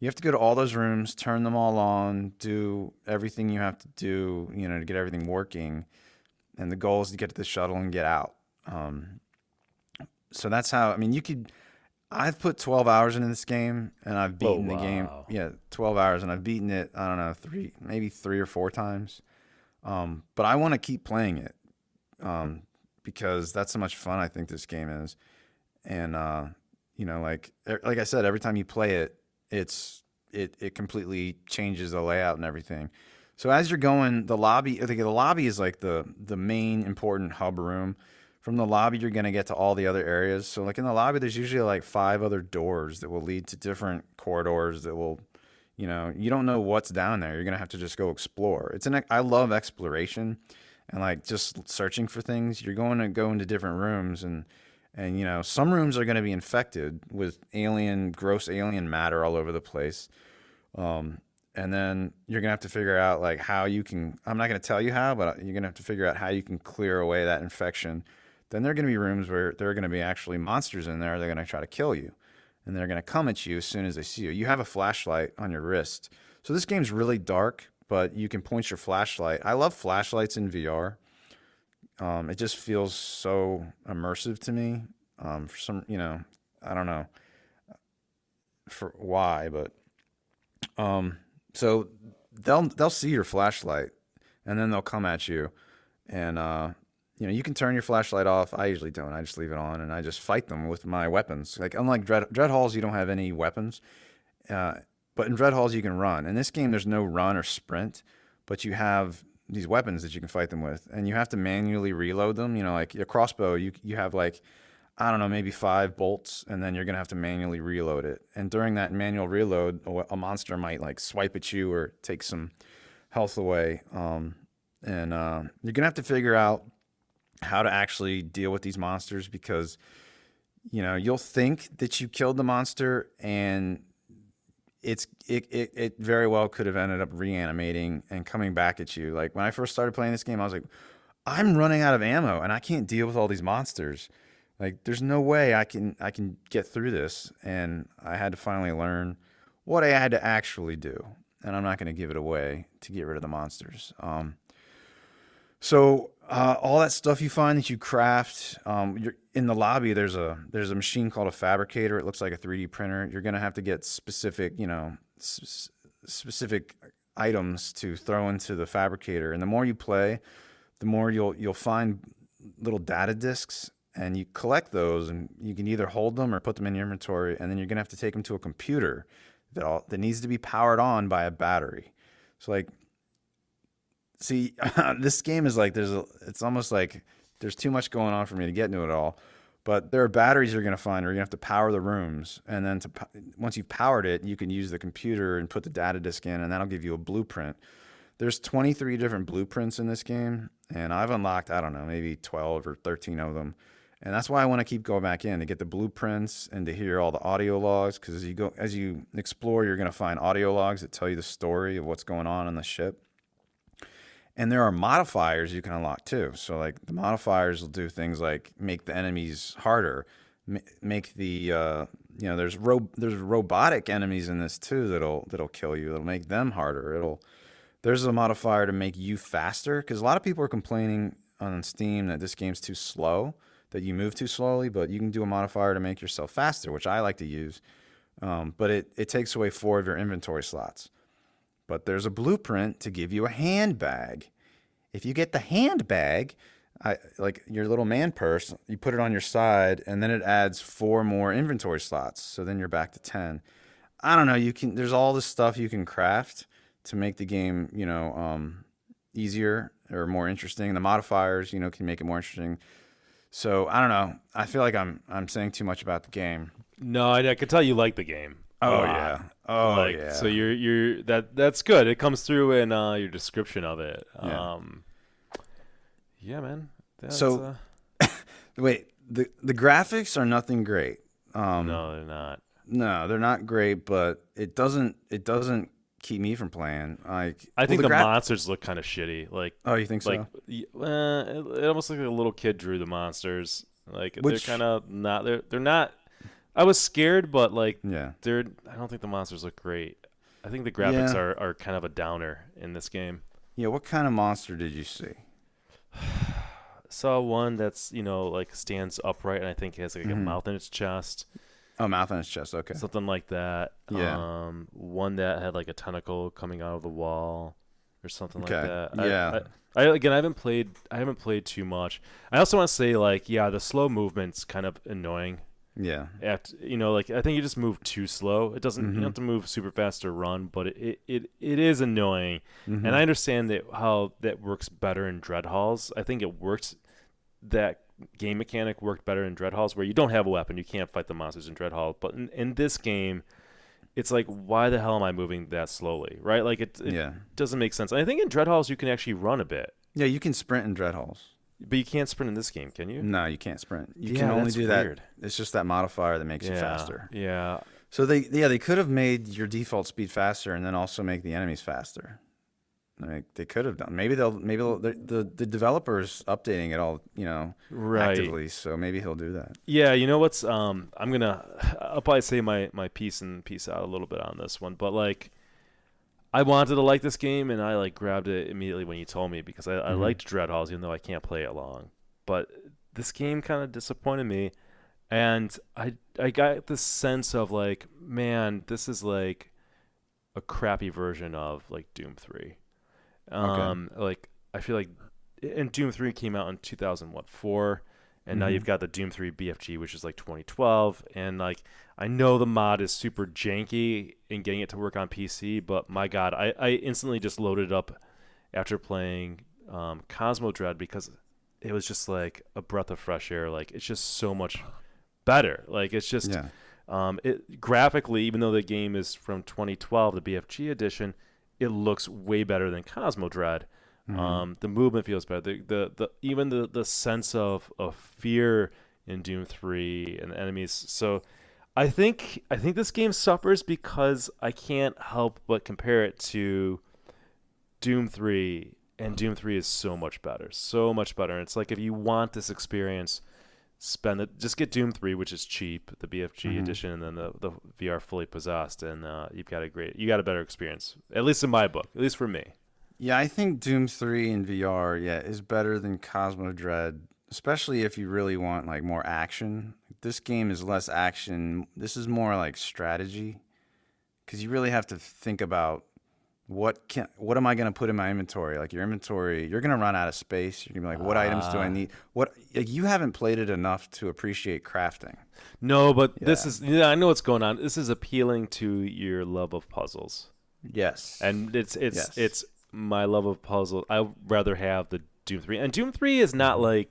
You have to go to all those rooms, turn them all on, do everything you have to do, to get everything working. And the goal is to get to the shuttle and get out. So that's how. I've put 12 hours into this game, and I've Oh beaten the game. wow. Yeah, 12 hours, and I've beaten it. I don't know, maybe three or four times. But I want to keep playing it because that's how much fun I think this game is. And like I said, every time you play it, it completely changes the layout and everything. So as you're going, the lobby, I think the lobby is like the main important hub room. From the lobby, you're gonna get to all the other areas. So like in the lobby, there's usually like 5 other doors that will lead to different corridors that will, you don't know what's down there. You're gonna have to just go explore. I love exploration and like just searching for things. You're going to go into different rooms and some rooms are going to be infected with gross alien matter all over the place. And then you're gonna have to figure out like how you can. I'm not gonna tell you how, but you're gonna have to figure out how you can clear away that infection. Then there are gonna be rooms where there are gonna be actually monsters in there. They're gonna try to kill you, and they're gonna come at you as soon as they see you. You have a flashlight on your wrist, so this game's really dark, but you can point your flashlight. I love flashlights in VR. It just feels so immersive to me. For some, I don't know for why, but so they'll see your flashlight, and then they'll come at you, and you can turn your flashlight off. I usually don't. I just leave it on, and I just fight them with my weapons. Like unlike Dread Halls, you don't have any weapons, but in Dread Halls you can run. In this game, there's no run or sprint, but you have these weapons that you can fight them with, and you have to manually reload them. Like your crossbow, you have like I don't know, maybe 5 bolts, and then you're gonna have to manually reload it. And during that manual reload, a monster might like swipe at you or take some health away. And you're gonna have to figure out how to actually deal with these monsters because you'll think that you killed the monster, and it very well could have ended up reanimating and coming back at you. Like when I first started playing this game, I was like, I'm running out of ammo, and I can't deal with all these monsters. Like, there's no way I can get through this, and I had to finally learn what I had to actually do, and I'm not going to give it away to get rid of the monsters. So all that stuff you find that you craft, you're in the lobby. There's a machine called a fabricator. It looks like a 3D printer. You're going to have to get specific, specific items to throw into the fabricator, and the more you play, the more you'll find little data disks. And you collect those, and you can either hold them or put them in your inventory, and then you're gonna have to take them to a computer that needs to be powered on by a battery. So like, see, this game is like it's almost like there's too much going on for me to get into it all. But there are batteries you're gonna find, where you're gonna have to power the rooms, and then once you've powered it, you can use the computer and put the data disk in, and that'll give you a blueprint. There's 23 different blueprints in this game, and I've unlocked, I don't know, maybe 12 or 13 of them. And that's why I want to keep going back in to get the blueprints and to hear all the audio logs. Because as you explore, you're going to find audio logs that tell you the story of what's going on the ship. And there are modifiers you can unlock too. So like the modifiers will do things like make the enemies harder, make the there's robotic enemies in this too that'll kill you. It'll make them harder. There's a modifier to make you faster, because a lot of people are complaining on Steam that this game's too slow, that you move too slowly, but you can do a modifier to make yourself faster, which I like to use. But it takes away 4 of your inventory slots. But there's a blueprint to give you a handbag. If you get the handbag, like your little man purse, you put it on your side, and then it adds 4 more inventory slots. So then you're back to 10. I don't know. There's all this stuff you can craft to make the game, easier or more interesting. The modifiers, can make it more interesting. So I don't know. I feel like I'm saying too much about the game. No, I could tell you like the game. Oh yeah. Oh yeah. So you're that's good. It comes through in your description of it. Yeah, yeah, man. So wait, the graphics are nothing great. No, they're not. No, they're not great, but it doesn't keep me from playing. Like, I think the monsters look kind of shitty. Like, oh, you think so? Like, it almost looks like a little kid drew the monsters. Like, they're kind of not. They're not. I was scared, but like, yeah, I don't think the monsters look great. I think the graphics are kind of a downer in this game. Yeah. What kind of monster did you see? Saw one that's like stands upright, and I think it has like a mouth in its chest. Oh, mouth in its chest. Okay. Something like that. Yeah. One that had like a tentacle coming out of the wall, or something like that. Yeah. I haven't played too much. I also want to say, like, yeah, the slow movement's kind of annoying. Yeah. Like I think you just move too slow. It doesn't. You don't Mm-hmm. have to move super fast or run, but it is annoying. And Mm-hmm. I understand that how that works better in Dread Halls. I think it works. That game mechanic worked better in Dread Halls, where you don't have a weapon, you can't fight the monsters in Dread Hall. But in this game, it's like, why the hell am I moving that slowly, right? Like it Yeah. doesn't make sense. And I think in Dread Halls you can actually run a bit, Yeah, you can sprint in Dread Halls. but you can't sprint in this game, can you? No, you can't sprint. You can Yeah, only that's do weird. that. It's just that modifier that makes you Yeah, faster. yeah. So they could have made your default speed faster and then also make the enemies faster. Like they could have done. The developer's updating it all, Right. actively. So maybe he'll do that. Yeah, you know what's I'll probably say my piece and piece out a little bit on this one, but like I wanted to like this game and I like grabbed it immediately when you told me because I Mm-hmm. liked Dread Halls even though I can't play it long. But this game kind of disappointed me and I got this sense of like, man, this is like a crappy version of like Doom 3. Okay. Like I feel like, and Doom 3 came out in 2004, and now Mm-hmm. you've got the Doom 3 BFG, which is like 2012, and like I know the mod is super janky in getting it to work on PC, but my God, I instantly just loaded it up after playing Cosmodread because it was just like a breath of fresh air. Like it's just so much better. Like it's just Yeah. it graphically, even though the game is from 2012, the BFG edition, it looks way better than Cosmodread. Mm-hmm. The movement feels better. The even the sense of fear in Doom 3 and the enemies. So I think this game suffers because I can't help but compare it to Doom 3, and Doom 3 is so much better. So much better. And it's like if you want this experience, spend it. Just get Doom 3, which is cheap, the BFG Mm-hmm. edition, and then the VR fully possessed, and you got a better experience. At least in my book, at least for me. Yeah, I think Doom 3 in VR, is better than Cosmo Dread, especially if you really want like more action. This game is less action. This is more like strategy because you really have to think about what am I going to put in my inventory? Like your inventory, you're going to run out of space. You're going to be like, what items do I need? What like, you haven't played it enough to appreciate crafting. No, but this Yeah. is I know what's going on. This is appealing to your love of puzzles, Yes. and Yes. it's my love of puzzles. I'd rather have the Doom 3, and Doom 3 is not like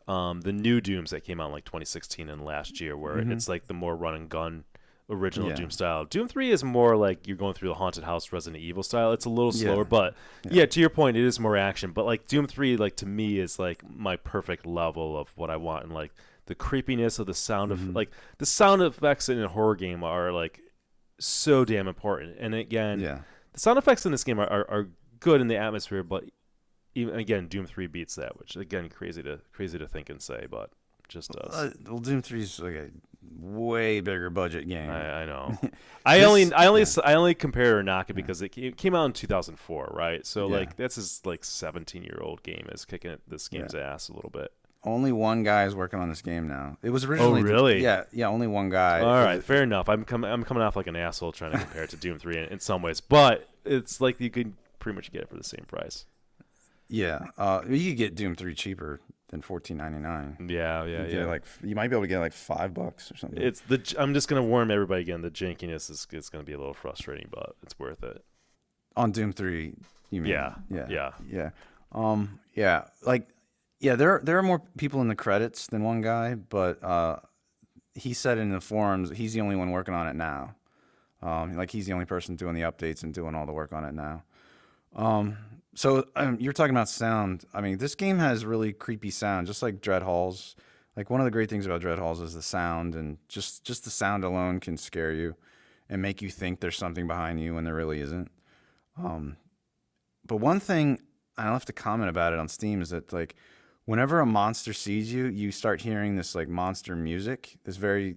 the new Dooms that came out in like 2016 and last year, where Mm-hmm. it's like the more run and gun original Yeah. Doom style. Doom 3 is more like you're going through the haunted house Resident Evil style. It's a little Yeah. slower, but Yeah. to your point, it is more action. But like Doom 3, like to me, is like my perfect level of what I want, and like the creepiness of the sound of Mhm. like the sound effects in a horror game are like so damn important. And again, Yeah. the sound effects in this game are good in the atmosphere, but even again, Doom 3 beats that, which again, crazy to think and say, but just does. Well, Doom 3 is like a way bigger budget game. I know. This- I only compare or knock it because it came out in 2004, right? So Yeah. like that's his like 17-year-old game is kicking this game's ass a little bit. Only one guy is working on this game now. It was originally really? Yeah, only one guy. All right, fair enough. I'm coming off like an asshole trying to compare it to Doom 3 in some ways, but it's like you could pretty much get it for the same price. Yeah. You could get Doom 3 cheaper than $14.99. Yeah. You might be able to get like $5 or something. I'm just gonna warn everybody again. The jankiness is gonna be a little frustrating, but it's worth it. On Doom 3, you mean? Yeah. There are more people in the credits than one guy, but he said in the forums he's the only one working on it now. Like he's the only person doing the updates and doing all the work on it now. So you're talking about sound. I mean, this game has really creepy sound, just like Dread Halls. Like one of the great things about Dread Halls is the sound, and just the sound alone can scare you and make you think there's something behind you when there really isn't. But one thing I'll have to comment about it on Steam is that like whenever a monster sees you, you start hearing this like monster music, this very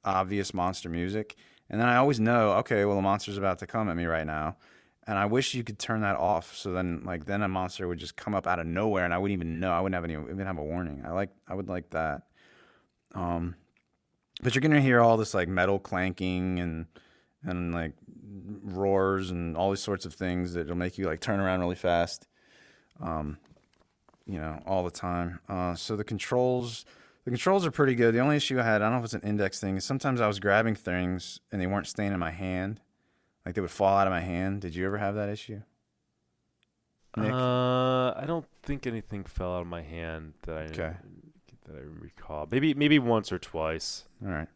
obvious monster music, and then I always know, okay, well the monster's about to come at me right now. And I wish you could turn that off, so then a monster would just come up out of nowhere, and I wouldn't even know. I wouldn't even have a warning. I would like that. But you're gonna hear all this like metal clanking and like roars and all these sorts of things that'll make you like turn around really fast. All the time. So the controls. The controls are pretty good. The only issue I had, I don't know if it's an index thing, is sometimes I was grabbing things and they weren't staying in my hand. Like they would fall out of my hand. Did you ever have that issue, Nick? I don't think anything fell out of my hand Okay. that I recall. Maybe once or twice. All right.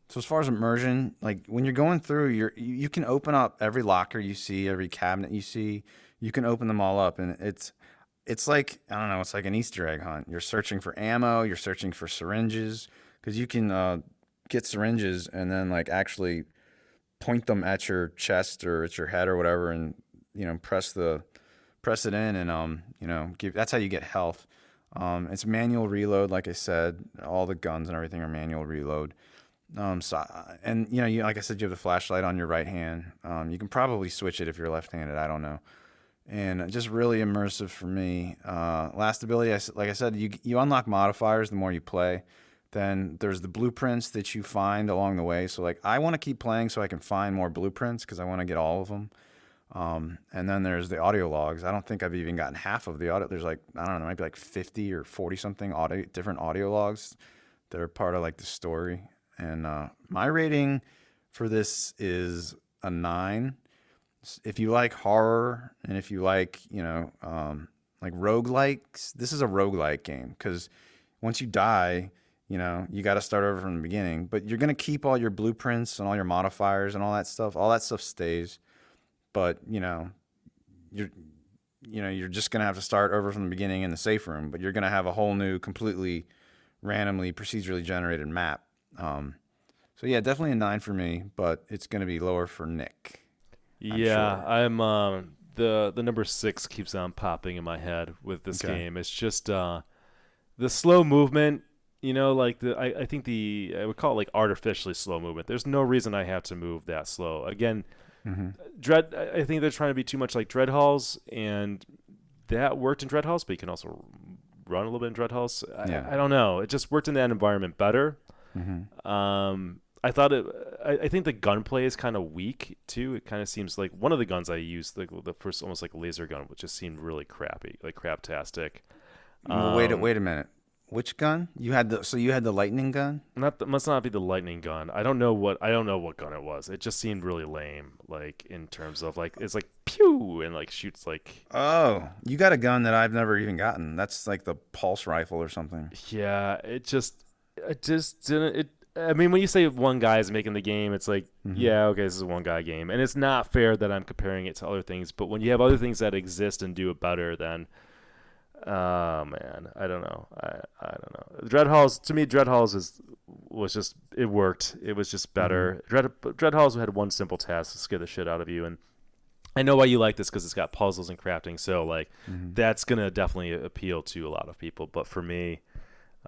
So as far as immersion, like when you're going through, you can open up every locker you see, every cabinet you see. You can open them all up, and it's like, I don't know, it's like an Easter egg hunt. You're searching for ammo, you're searching for syringes, because you can get syringes and then like actually point them at your chest or at your head or whatever, and press it in, and that's how you get health. It's manual reload, like I said. All the guns and everything are manual reload. And you like I said, you have the flashlight on your right hand. You can probably switch it if you're left-handed. I don't know. And just really immersive for me. Last ability, like I said, you unlock modifiers the more you play. Then there's the blueprints that you find along the way. So like I want to keep playing so I can find more blueprints because I want to get all of them. And then there's the audio logs. I don't think I've even gotten half of the audio. There's like, I don't know, maybe like 50 or 40 something different audio logs that are part of like the story. And my rating for this is a 9. If you like horror and if you like, like roguelikes, this is a roguelike game because once you die, you got to start over from the beginning. But you're going to keep all your blueprints and all your modifiers and all that stuff. All that stuff stays. But, you're just going to have to start over from the beginning in the safe room. But you're going to have a whole new, completely randomly, procedurally generated map. So yeah, definitely a 9 for me, but it's going to be lower for Nick. Yeah, Sure. I'm the number 6 keeps on popping in my head with this Okay. game. It's just the slow movement, like I think I would call it like artificially slow movement. There's no reason I have to move that slow. Again, Mm-hmm. I think they're trying to be too much like Dread Halls, and that worked in Dread Halls, but you can also run a little bit in Dread Halls. Yeah. I don't know. It just worked in that environment better. Mm-hmm. I thought I think the gunplay is kind of weak too. It kind of seems like one of the guns I used, like the first almost like laser gun, which just seemed really crappy, like craptastic. Well, wait a minute. Which gun? You had the lightning gun? Must not be the lightning gun. I don't know what gun it was. It just seemed really lame, like in terms of like it's like pew and like shoots like. Oh, you got a gun that I've never even gotten. That's like the pulse rifle or something. Yeah, it just didn't. I mean, when you say one guy is making the game, it's like, Mm-hmm. yeah, okay, this is a one guy game, and it's not fair that I'm comparing it to other things. But when you have other things that exist and do it better, then, oh man, I don't know. I don't know. Dread Halls, to me, was just, it worked. It was just better. Dread Halls had one simple task to scare the shit out of you, and I know why you like this because it's got puzzles and crafting. So like, that's gonna definitely appeal to a lot of people. But for me,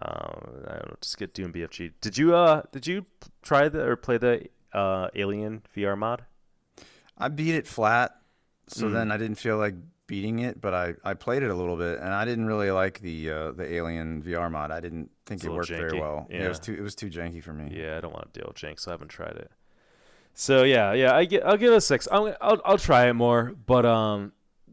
I don't know, just get Doom BFG. Did you try or play the Alien VR mod? I beat it flat, so then I didn't feel like beating it, but I played it a little bit, and I didn't really like the Alien VR mod. I didn't think It's a it little worked very janky. well. Yeah. It was too janky for me. Yeah, I don't want to deal with jank, so I haven't tried it. So yeah, I'll give it a 6. I'll try it more, but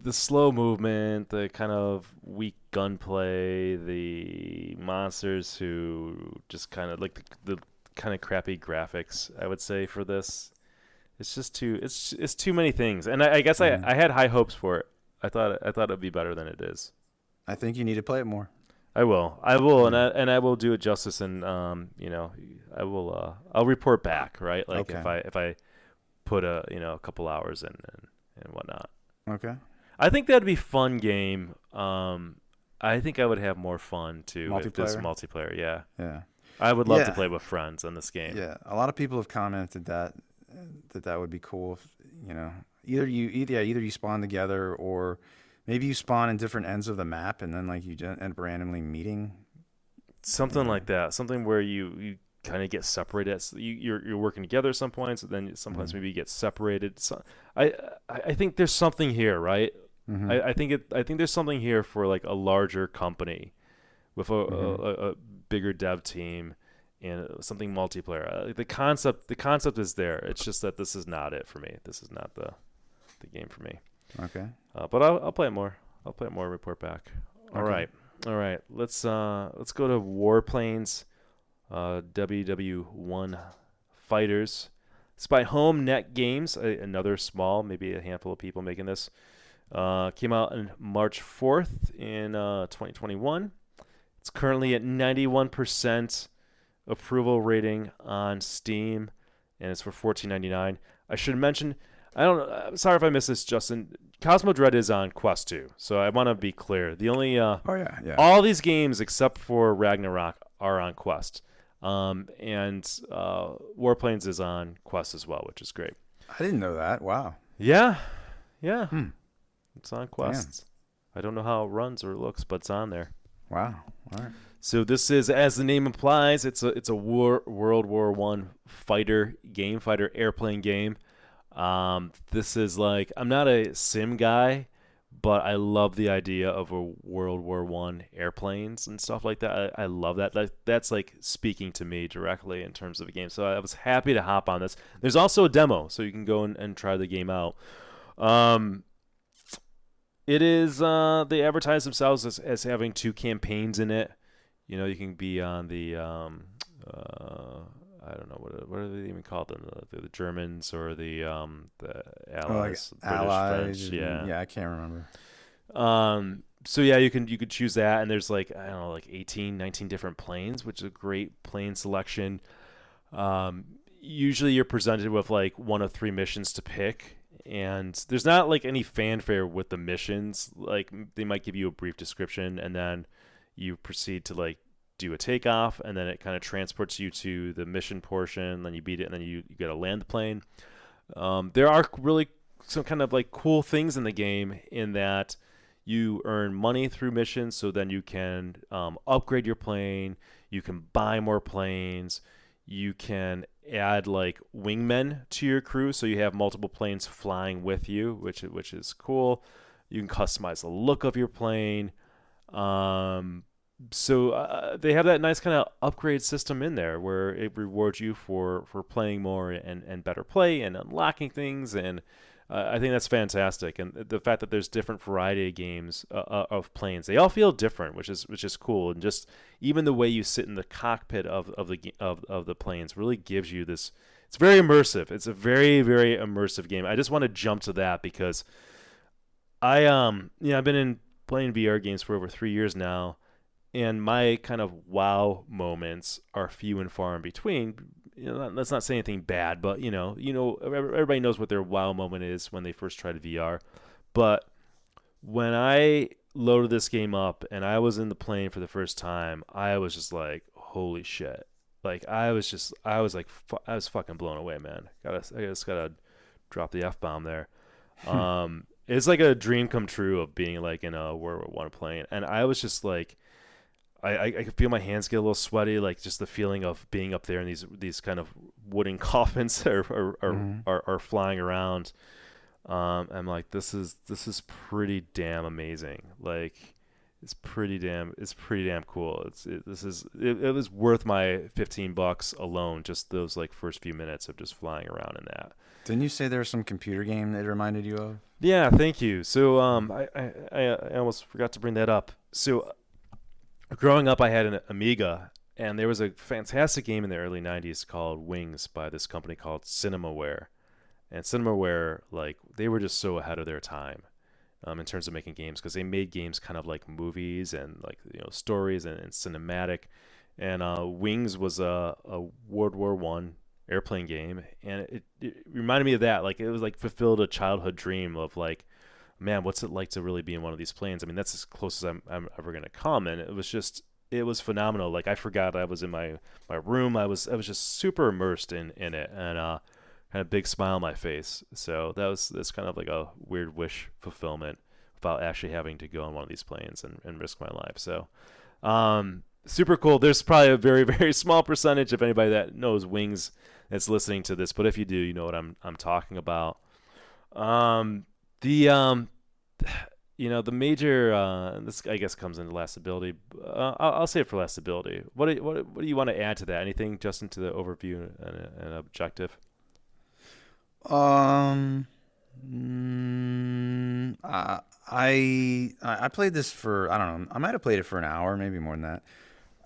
the slow movement, the kind of weak gunplay, the monsters who just kind of like the kind of crappy graphics, I would say for this. It's just it's too many things, and I guess I had high hopes for it. I thought it'd be better than it is. I think you need to play it more. I will, and I will do it justice, and I will. I'll report back, right? Like Okay. if I put a couple hours in and whatnot. Okay. I think that'd be a fun game. I think I would have more fun too if this Multiplayer? multiplayer. Yeah, Yeah. I would love to Yeah. play with friends on this game. Yeah. A lot of people have commented that would be cool if, either you spawn together or maybe you spawn in different ends of the map and then like you end up randomly meeting. Something like that. Something where you kind of get separated. So you're working together at some points, and then sometimes maybe you get separated. So I think there's something here, right? Mm-hmm. I think there's something here for like a larger company with a bigger dev team and something multiplayer. The concept is there. It's just that this is not it for me. This is not the game for me. Okay. But I'll play it more. I'll play it more. Report back. All Okay. right. All right, let's go to Warplanes, WW1 Fighters. It's by Home Net Games, another small, maybe a handful of people making this. Came out on March 4th in 2021. It's currently at 91% approval rating on Steam, and it's for $14.99. I should mention, I don't know. I'm sorry if I missed this, Justin. Cosmodread is on Quest 2, so I want to be clear. The only Oh yeah, yeah. all these games except for RagnaRock are on Quest, and Warplanes is on Quest as well, which is great. I didn't know that. Wow. Yeah, yeah, Hmm. it's on Quest. I don't know how it runs or looks, but it's on there. Wow. All right. So this is, as the name implies, it's a World War One fighter airplane game. This is like, I'm not a sim guy, but I love the idea of a World War One airplanes and stuff like that. I love that. That's like speaking to me directly in terms of a game. So I was happy to hop on this. There's also a demo, so you can go and try the game out. It is they advertise themselves as having 2 campaigns in it. You know, you can be on the I don't know what are they even called them, the Germans or the Allies, Like Allies. British, French, Yeah, I can't remember. So yeah, you could choose that, and there's like, I don't know, like 18, 19 different planes, which is a great plane selection. Usually you're presented with like 1 of 3 missions to pick, and there's not like any fanfare with the missions. Like, they might give you a brief description, and then you proceed to like do a takeoff, and then it kind of transports you to the mission portion. Then you beat it, and then you got to land the plane. There are really some kind of like cool things in the game in that you earn money through missions, so then you can upgrade your plane. You can buy more planes. You can add like wingmen to your crew, so you have multiple planes flying with you, which is cool. You can customize the look of your plane. So they have that nice kind of upgrade system in there where it rewards you for playing more and better play and unlocking things, and I think that's fantastic. And the fact that there's different variety of games of planes, they all feel different, which is cool. And just even the way you sit in the cockpit of the planes really gives you this. It's very immersive. It's a very, very immersive game. I just want to jump to that because I've been playing VR games for over 3 years now. And my kind of wow moments are few and far in between. You know, let's not say anything bad, but everybody knows what their wow moment is when they first tried VR. But when I loaded this game up and I was in the plane for the first time, I was just like, holy shit! Like I was fucking blown away, man. I just gotta drop the F-bomb there. It's like a dream come true of being like in a World War One plane, and I was just like. I could feel my hands get a little sweaty, like just the feeling of being up there in these kind of wooden coffins that are flying around. I'm like, this is pretty damn amazing. Like, it's pretty damn cool. It was worth my $15 alone, just those like first few minutes of just flying around in that. Didn't you say there was some computer game that it reminded you of? Yeah, thank you. So I almost forgot to bring that up. So. Growing up, I had an Amiga, and there was a fantastic game in the early 90s called Wings by this company called Cinemaware. And Cinemaware, like, they were just so ahead of their time in terms of making games, because they made games kind of like movies and like, stories and cinematic. And Wings was a World War One airplane game, and it reminded me of that. Like, it was like fulfilled a childhood dream of like, man, what's it like to really be in one of these planes? I mean, that's as close as I'm ever going to come. And it was phenomenal. Like, I forgot I was in my room. I was just super immersed in it, and had a big smile on my face. So that's kind of like a weird wish fulfillment without actually having to go on one of these planes and risk my life. So, super cool. There's probably a very, very small percentage of anybody that knows Wings that's listening to this, but if you do, you know what I'm talking about. The major this I guess comes into last ability. I'll say it for last ability. What do you want to add to that? Anything, Justin, to the overview and objective? I played this for, I don't know, I might have played it for an hour, maybe more than that,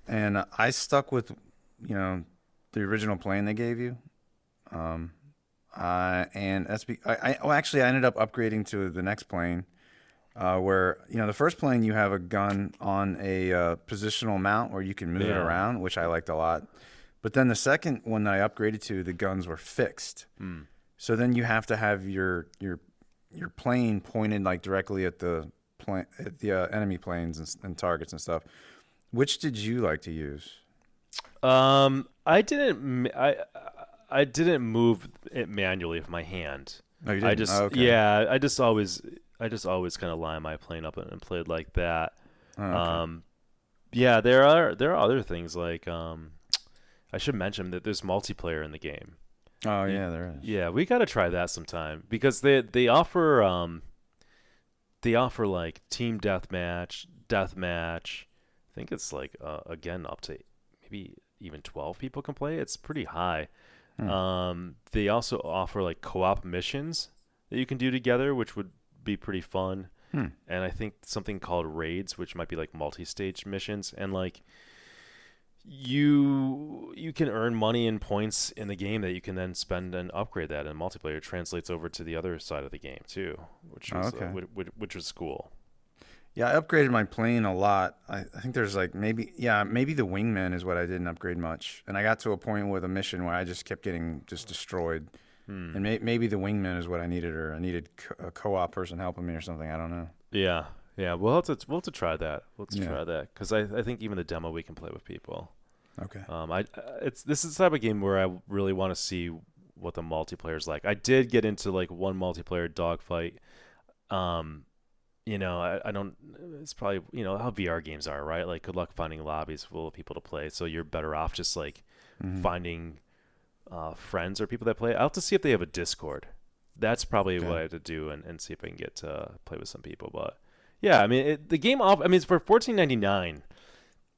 and I stuck with, you know, the original plane they gave you. Um, and well, actually, I ended up upgrading to the next plane, where, you know, the first plane you have a gun on a positional mount where you can move it Yeah. around, which I liked a lot. But then the second one that I upgraded to, the guns were fixed. Hmm. So then you have to have your plane pointed like directly at the enemy planes and targets and stuff. Which did you like to use? I didn't. I didn't move it manually with my hand. Oh, you I didn't. Oh, just okay. yeah. I just always kind of line my plane up and played like that. Oh, okay. Um, yeah, there are other things like I should mention that there's multiplayer in the game. Oh, Y- yeah, there is. Yeah, we got to try that sometime because they offer like team deathmatch. I think it's like again up to maybe even 12 people can play. It's pretty high. Hmm. They also offer like co-op missions that you can do together, which would be pretty fun. Hmm. And I think something called raids, which might be like multi-stage missions, and like you can earn money and points in the game that you can then spend and upgrade that, and multiplayer translates over to the other side of the game too, which Oh, was okay. which was cool. Yeah, I upgraded my plane a lot. I think there's like maybe the wingman is what I didn't upgrade much. And I got to a point with a mission where I just kept getting just destroyed. Hmm. And maybe the wingman is what I needed, or I needed a co-op person helping me or something. I don't know. Yeah, yeah. We'll have to try that. We'll have to Yeah. try that because I think even the demo we can play with people. Okay. It's this is the type of game where I really want to see what the multiplayer's like. I did get into like one multiplayer dogfight. Um, I don't. It's probably how VR games are, right? Like, good luck finding lobbies full of people to play. So you're better off just like Hmm. finding friends or people that play. I'll have to see if they have a Discord. That's probably what Okay. I have to do and see if I can get to play with some people. But yeah, I mean, the game off. I mean, it's for 14.99.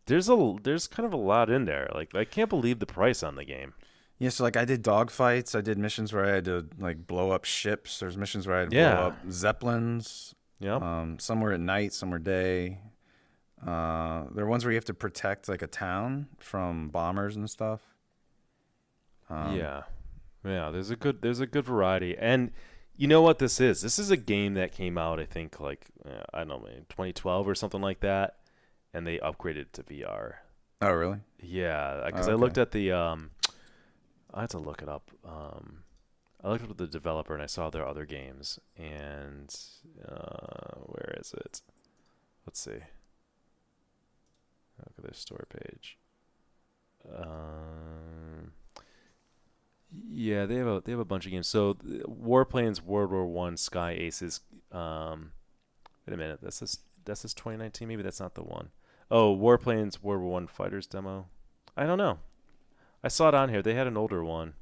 There's kind of a lot in there. Like, I can't believe the price on the game. Yeah, so like I did dogfights. I did missions where I had to like blow up ships. There's missions where I had to blow Yeah. up zeppelins. Yep. Some were at night, some were day. There are ones where you have to protect like a town from bombers and stuff. Um, Yeah. Yeah. There's a good variety. And you know what this is? This is a game that came out, I think, like I don't know, in 2012 or something like that, and they upgraded it to VR. oh, really? Yeah, Oh, because I okay. looked at the I had to look it up. I looked up the developer and I saw their other games. And where is it? Let's see. Look at their store page. Um, yeah, they have a bunch of games. So Warplanes, World War One, Sky Aces. Wait a minute. That's this 2019. Maybe that's not the one. Oh, Warplanes, World War One Fighters demo. I don't know. I saw it on here. They had an older one.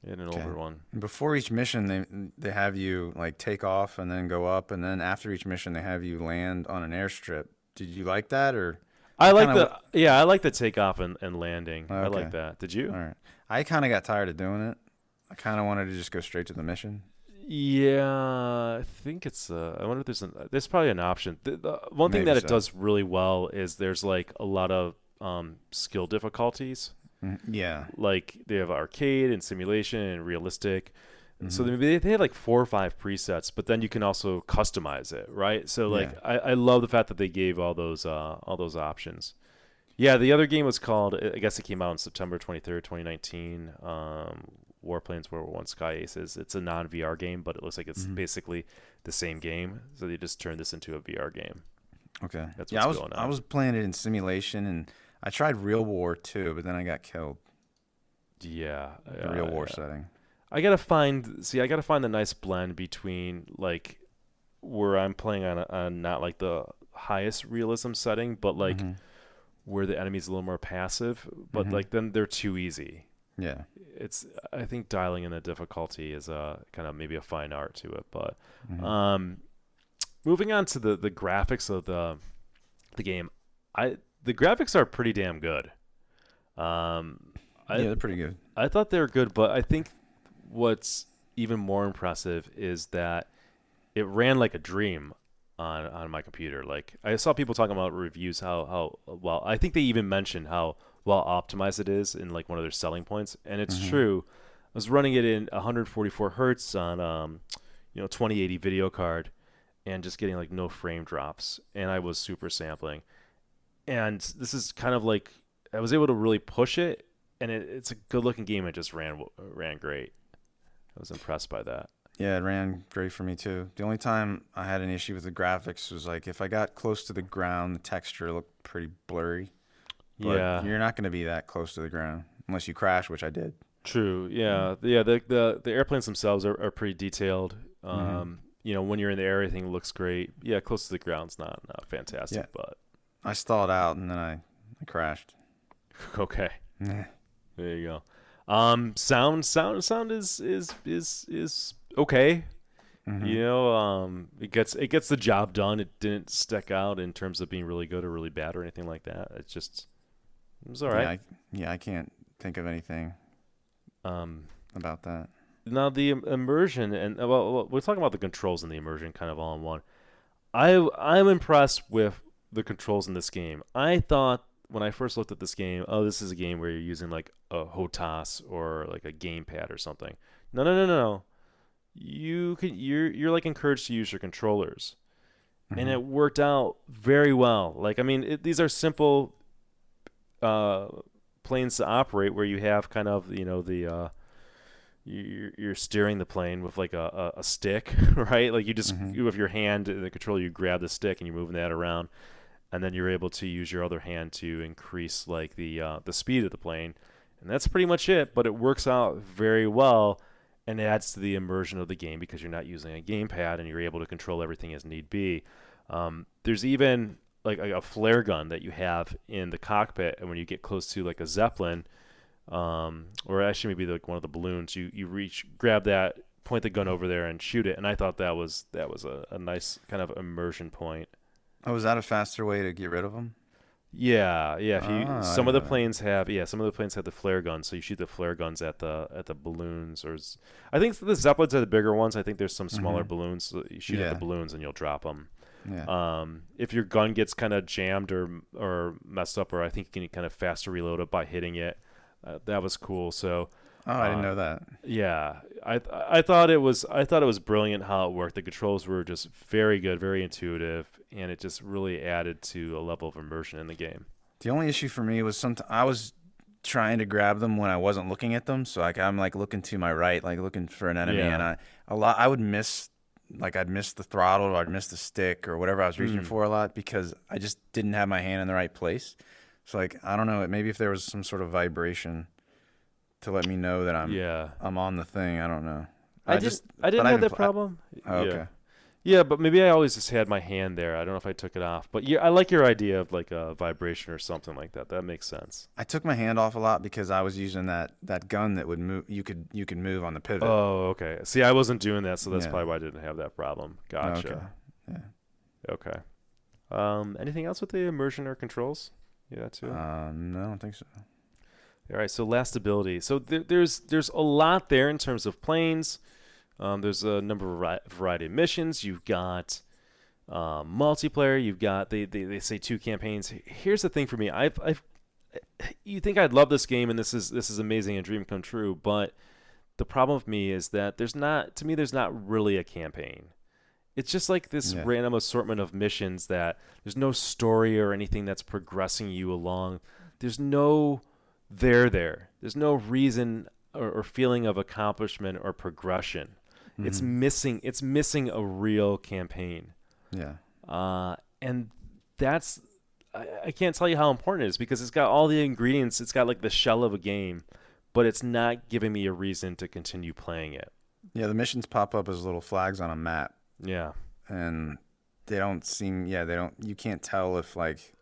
They had an Okay. older one. And before each mission, they have you like take off and then go up, and then after each mission, they have you land on an airstrip. Did you like that, or I I like kind of? I like the takeoff and landing. I like Okay. that. Did All you? right. I kind of got tired of doing it. I kind of wanted to just go straight to the mission. Yeah, I think it's. I wonder if there's probably an option. The one thing Maybe that it so. does really well is there's like a lot of skill difficulties. Yeah. Like they have arcade and simulation and realistic. So Hmm. they had like 4 or 5 presets, but then you can also customize it, right? So like Yeah. I love the fact that they gave all those options. Yeah, the other game was called. I guess it came out on September 23rd, 2019. Warplanes World War One Sky Aces. It's a non VR game, but it looks like it's Hmm. basically the same game. So they just turned this into a VR game. Okay. That's Yeah, what's going I on. was playing it in simulation, and I tried Real War too, but then I got killed. Yeah, The Real War setting. I gotta find the nice blend between like where I'm playing on not like the highest realism setting, but like Hmm. where the enemy's a little more passive, but Hmm. like then they're too easy. Yeah. It's I think dialing in the difficulty is kind of maybe a fine art to it, but Hmm. um, moving on to the graphics of the game, the graphics are pretty damn good. Um, Yeah, I they're pretty good. I thought they were good, but I think what's even more impressive is that it ran like a dream on my computer. Like I saw people talking about reviews how well, I think they even mentioned how well optimized it is in like one of their selling points, and it's Hmm. true. I was running it in 144 hertz on 2080 video card, and just getting like no frame drops, and I was super sampling. And this is kind of like I was able to really push it, and it's a good looking game. It just ran great. I was impressed by that. Yeah, it ran great for me too. The only time I had an issue with the graphics was like if I got close to the ground, the texture looked pretty blurry. But Yeah, you're not going to be that close to the ground unless you crash, which I did. true. Mm. Yeah. The airplanes themselves are pretty detailed. Hmm. When you're in the air, everything looks great. Yeah, close to the ground's not Yeah, fantastic, but I stalled out and then I crashed. okay. Yeah. There you go. Sound is okay. Hmm. It gets the job done. It didn't stick out in terms of being really good or really bad or anything like that. It was all Yeah, right. I can't think of anything Um, about that. Now the immersion and we're talking about the controls and the immersion kind of all in one. I'm impressed with the controls in this game. I thought when I first looked at this game, oh, this is a game where you're using like a HOTAS or like a gamepad or something. No, no, no, no, no. You're like encouraged to use your controllers, and Hmm. it worked out very well. Like I mean, these are simple uh, planes to operate where you have kind of you're steering the plane with like a stick, right? Like Hmm. you have your hand in the controller, you grab the stick and you're moving that around, and then you're able to use your other hand to increase like the speed of the plane, and that's pretty much it. But it works out very well, and adds to the immersion of the game because you're not using a gamepad and you're able to control everything as need be. There's even like a flare gun that you have in the cockpit, and when you get close to like a zeppelin, or actually maybe like one of the balloons, you grab that, point the gun over there, and shoot it. And I thought that was a nice kind of immersion point. Oh, was that a faster way to get rid of them? Yeah, yeah. If you Ah, I some didn't of the know that. planes have yeah, some of the planes have the flare guns, so you shoot the flare guns at the balloons, I think the zeppelins are the bigger ones. I think there's some smaller Hmm. balloons. So you shoot at the Yeah, balloons and you'll drop them. yeah. If your gun gets kind of jammed or messed up, or I think you can kind of faster reload it by hitting it. That was cool. So Oh, I didn't uh, know that. yeah, I thought it was brilliant how it worked. The controls were just very good, very intuitive, and it just really added to a level of immersion in the game. The only issue for me was I was trying to grab them when I wasn't looking at them. So like I'm like looking to my right, like looking for an enemy, and Yeah. I would miss like I'd miss the throttle or I'd miss the stick or whatever I was reaching Mm. for a lot because I just didn't have my hand in the right place. So like I don't know, maybe if there was some sort of vibration to let me know that Yeah. I'm on the thing. I don't know. I I didn't just I but didn't I have didn't that play. problem. Oh, Yeah. okay. Yeah, but maybe I always just had my hand there. I don't know if I took it off. But yeah, I like your idea of like a vibration or something like that. That makes sense. I took my hand off a lot because I was using that gun that would move. You could move on the pivot. Oh, okay. See, I wasn't doing that, so that's Yeah. probably why I didn't have that problem. Okay. Gotcha. Yeah. Okay. Anything else with the immersion or controls? Yeah, too. No, I don't think so. All right. So last ability. So there's a lot there in terms of planes. There's a number of variety of missions. You've got multiplayer. You've got they say two campaigns. Here's the thing for me. I've you think I'd love this game and this is amazing and dream come true, but the problem with me is that there's not really a campaign. It's just like this Yeah. random assortment of missions that there's no story or anything that's progressing you along. There's no there. There's no reason or feeling of accomplishment or progression. It's Hmm. missing. It's missing a real campaign, Yeah. and that's I can't tell you how important it is because it's got all the ingredients. It's got like the shell of a game, but it's not giving me a reason to continue playing it. Yeah. The missions pop up as little flags on a map, Yeah, and they don't seem. Yeah. They don't. You can't tell if like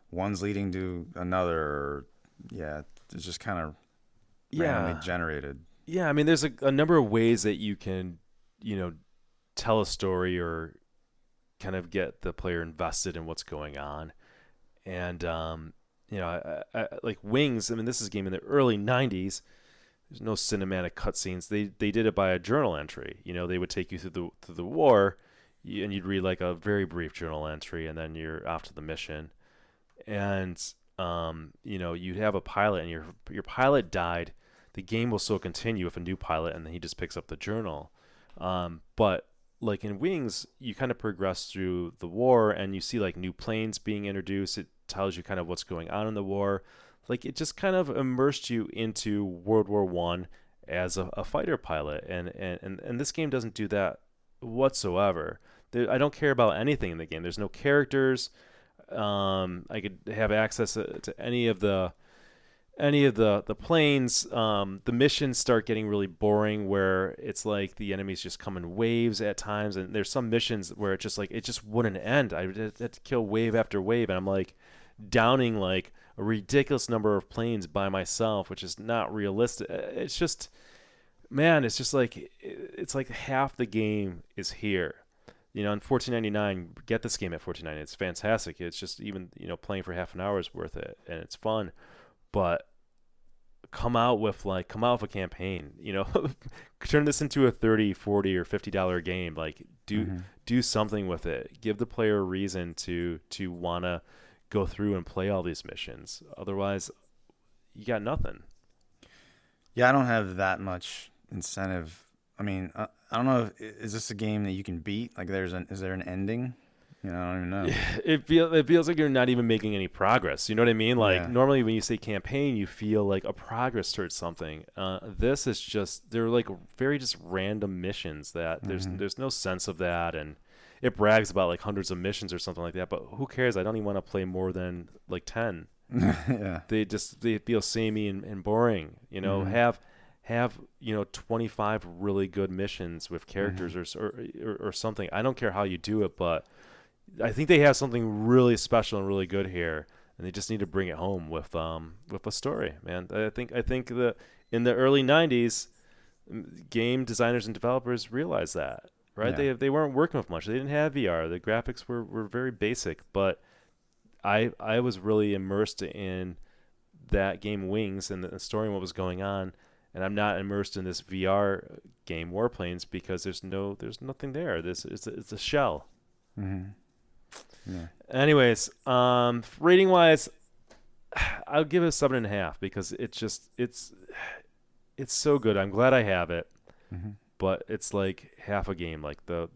one's leading to another. Or, yeah. It's just kind of randomly yeah, generated. yeah. I mean, there's a number of ways that you can, you know, tell a story or kind of get the player invested in what's going on. And like Wings. I mean, this is a game in the early '90s. there's no cinematic cutscenes. They did it by a journal entry. They would take you through the war, and you'd read like a very brief journal entry, and then you're off to the mission. And you'd have a pilot, and your pilot died. The game will still continue with a new pilot, and then he just picks up the journal. But like in Wings, you kind of progress through the war, and you see like new planes being introduced. It tells you kind of what's going on in the war. Like it just kind of immersed you into World War One as a fighter pilot, and this game doesn't do that whatsoever. I don't care about anything in the game. There's no characters. I could have access to any of the planes. The missions start getting really boring, where it's like the enemies just come in waves at times, and there's some missions where it just wouldn't end. I had to kill wave after wave, and I'm like downing like a ridiculous number of planes by myself, which is not realistic. It's just, man, it's like half the game is here. In $14.99, get this game at $14.99. It's fantastic. It's just even playing for half an hour is worth it, and it's fun. But come out with a campaign. Turn this into a $30, $40, or $50 game. Like do something with it. Give the player a reason to wanna go through and play all these missions. Otherwise, you got nothing. Yeah, I don't have that much incentive. I mean, I don't know. Is this a game that you can beat? Like, is there an ending? I don't even know. It feels like you're not even making any progress. You know what I mean? Like normally when you say campaign, you feel like a progress towards something. This is they're like very just random missions that there's no sense of that, and it brags about like hundreds of missions or something like that. But who cares? I don't even want to play more than like 10. Yeah. They feel samey and boring. Have 25 really good missions with characters or something. I don't care how you do it, but I think they have something really special and really good here, and they just need to bring it home with a story, man. I think that in the early 90s, game designers and developers realized that, right? Yeah. They weren't working with much. They didn't have VR. The graphics were very basic, but I was really immersed in that game Wings and the story and what was going on. And I'm not immersed in this VR game Warplanes because there's nothing there. It's a shell. Mm-hmm. Yeah. Anyways, rating wise, I'll give it a 7.5 because it's so good. I'm glad I have it, but it's like half a game. Like the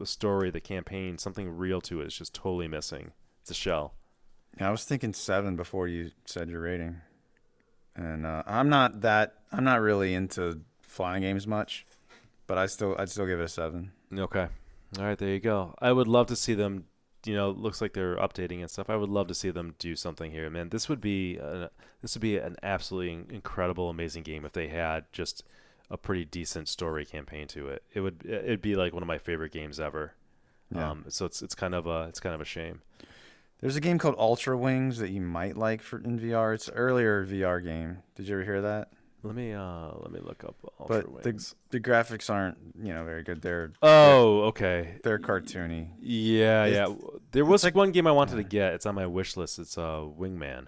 story, the campaign, something real to it is just totally missing. It's a shell. Yeah, I was thinking 7 before you said your rating. And I'm not really into flying games much, but I'd still give it a 7. Okay. All right, there you go. I would love to see them, looks like they're updating and stuff. I would love to see them do something here, man. This would be an absolutely incredible, amazing game if they had just a pretty decent story campaign to it. It'd be like one of my favorite games ever. Yeah. So it's kind of a shame. There's a game called Ultra Wings that you might like in VR. It's an earlier VR game. Did you ever hear that? Let me look up Ultra Wings. The graphics aren't very good. Okay. They're cartoony. Yeah. There was like one game I wanted to get. It's on my wish list. It's Wingman.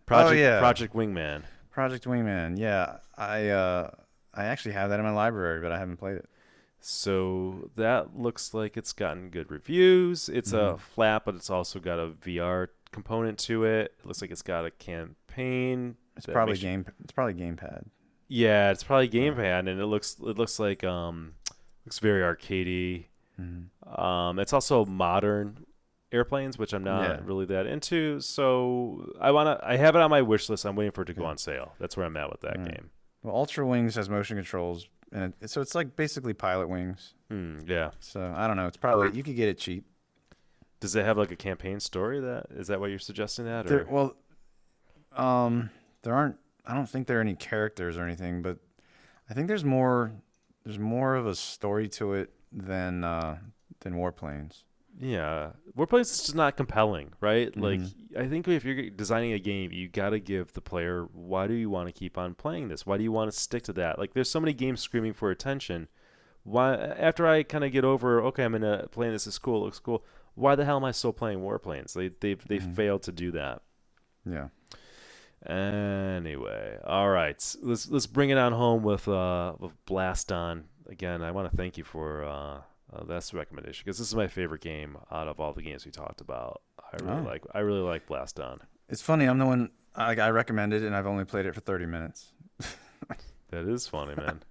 Project Wingman. Project Wingman. Yeah, I actually have that in my library, but I haven't played it. So that looks like it's gotten good reviews. It's a flat, but it's also got a VR component to it. It looks like it's got a campaign. It's probably gamepad. Yeah, it's probably gamepad, and it looks like looks very arcadey. It's also modern airplanes, which I'm not really that into. So I have it on my wish list. I'm waiting for it to go on sale. That's where I'm at with that game. Well, Ultra Wings has motion controls. And so it's like basically Pilot Wings. Yeah. So I don't know. It's probably you could get it cheap. Does it have like a campaign story? Is that what you're suggesting? That there aren't. I don't think there are any characters or anything, but I think there's more of a story to it than Warplanes. Yeah, Warplanes is just not compelling, right? Like, I think if you're designing a game, you got to give the player, why do you want to keep on playing this? Why do you want to stick to that? Like, there's so many games screaming for attention. Why? After I kind of get over, okay, I'm gonna playing this is cool, looks cool. Why the hell am I still playing Warplanes? They failed to do that. Yeah. Anyway, all right. Let's bring it on home with Blast On. Again, I want to thank you for that's the recommendation because this is my favorite game out of all the games we talked about. Oh, I really like Blast On. it's funny. I'm the one I recommended, and I've only played it for 30 minutes. That is funny, man.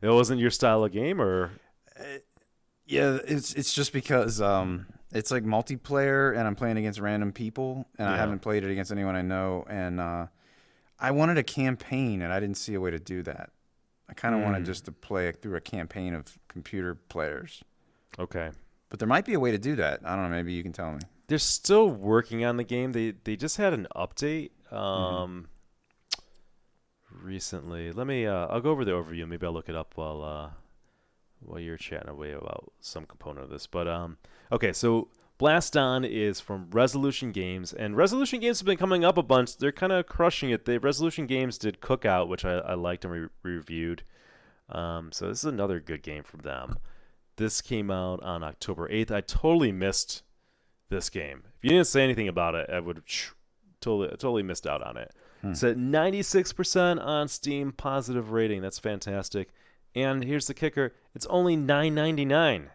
It wasn't your style of game, or Yeah, it's just because it's like multiplayer, and I'm playing against random people, and I yeah. haven't played it against anyone I know, and I wanted a campaign, and I didn't see a way to do that. I kind of wanted Hmm. just to play it through a campaign of computer players, Okay. but there might be a way to do that. I don't know. Maybe you can tell me. They're still working on the game. They just had an update Hmm. recently. Let me I'll go over the overview. Maybe I'll look it up while you're chatting away about some component of this. But okay, so Blast On is from Resolution Games, and Resolution Games have been coming up a bunch. They're kind of crushing it. The Resolution Games did Cookout, which I liked and reviewed. So this is another good game from them. This came out on October 8th. I totally missed this game. If you didn't say anything about it, I would have totally missed out on it. Hmm. It's at 96% on Steam, positive rating. That's fantastic. And here's the kicker: it's only $9.99.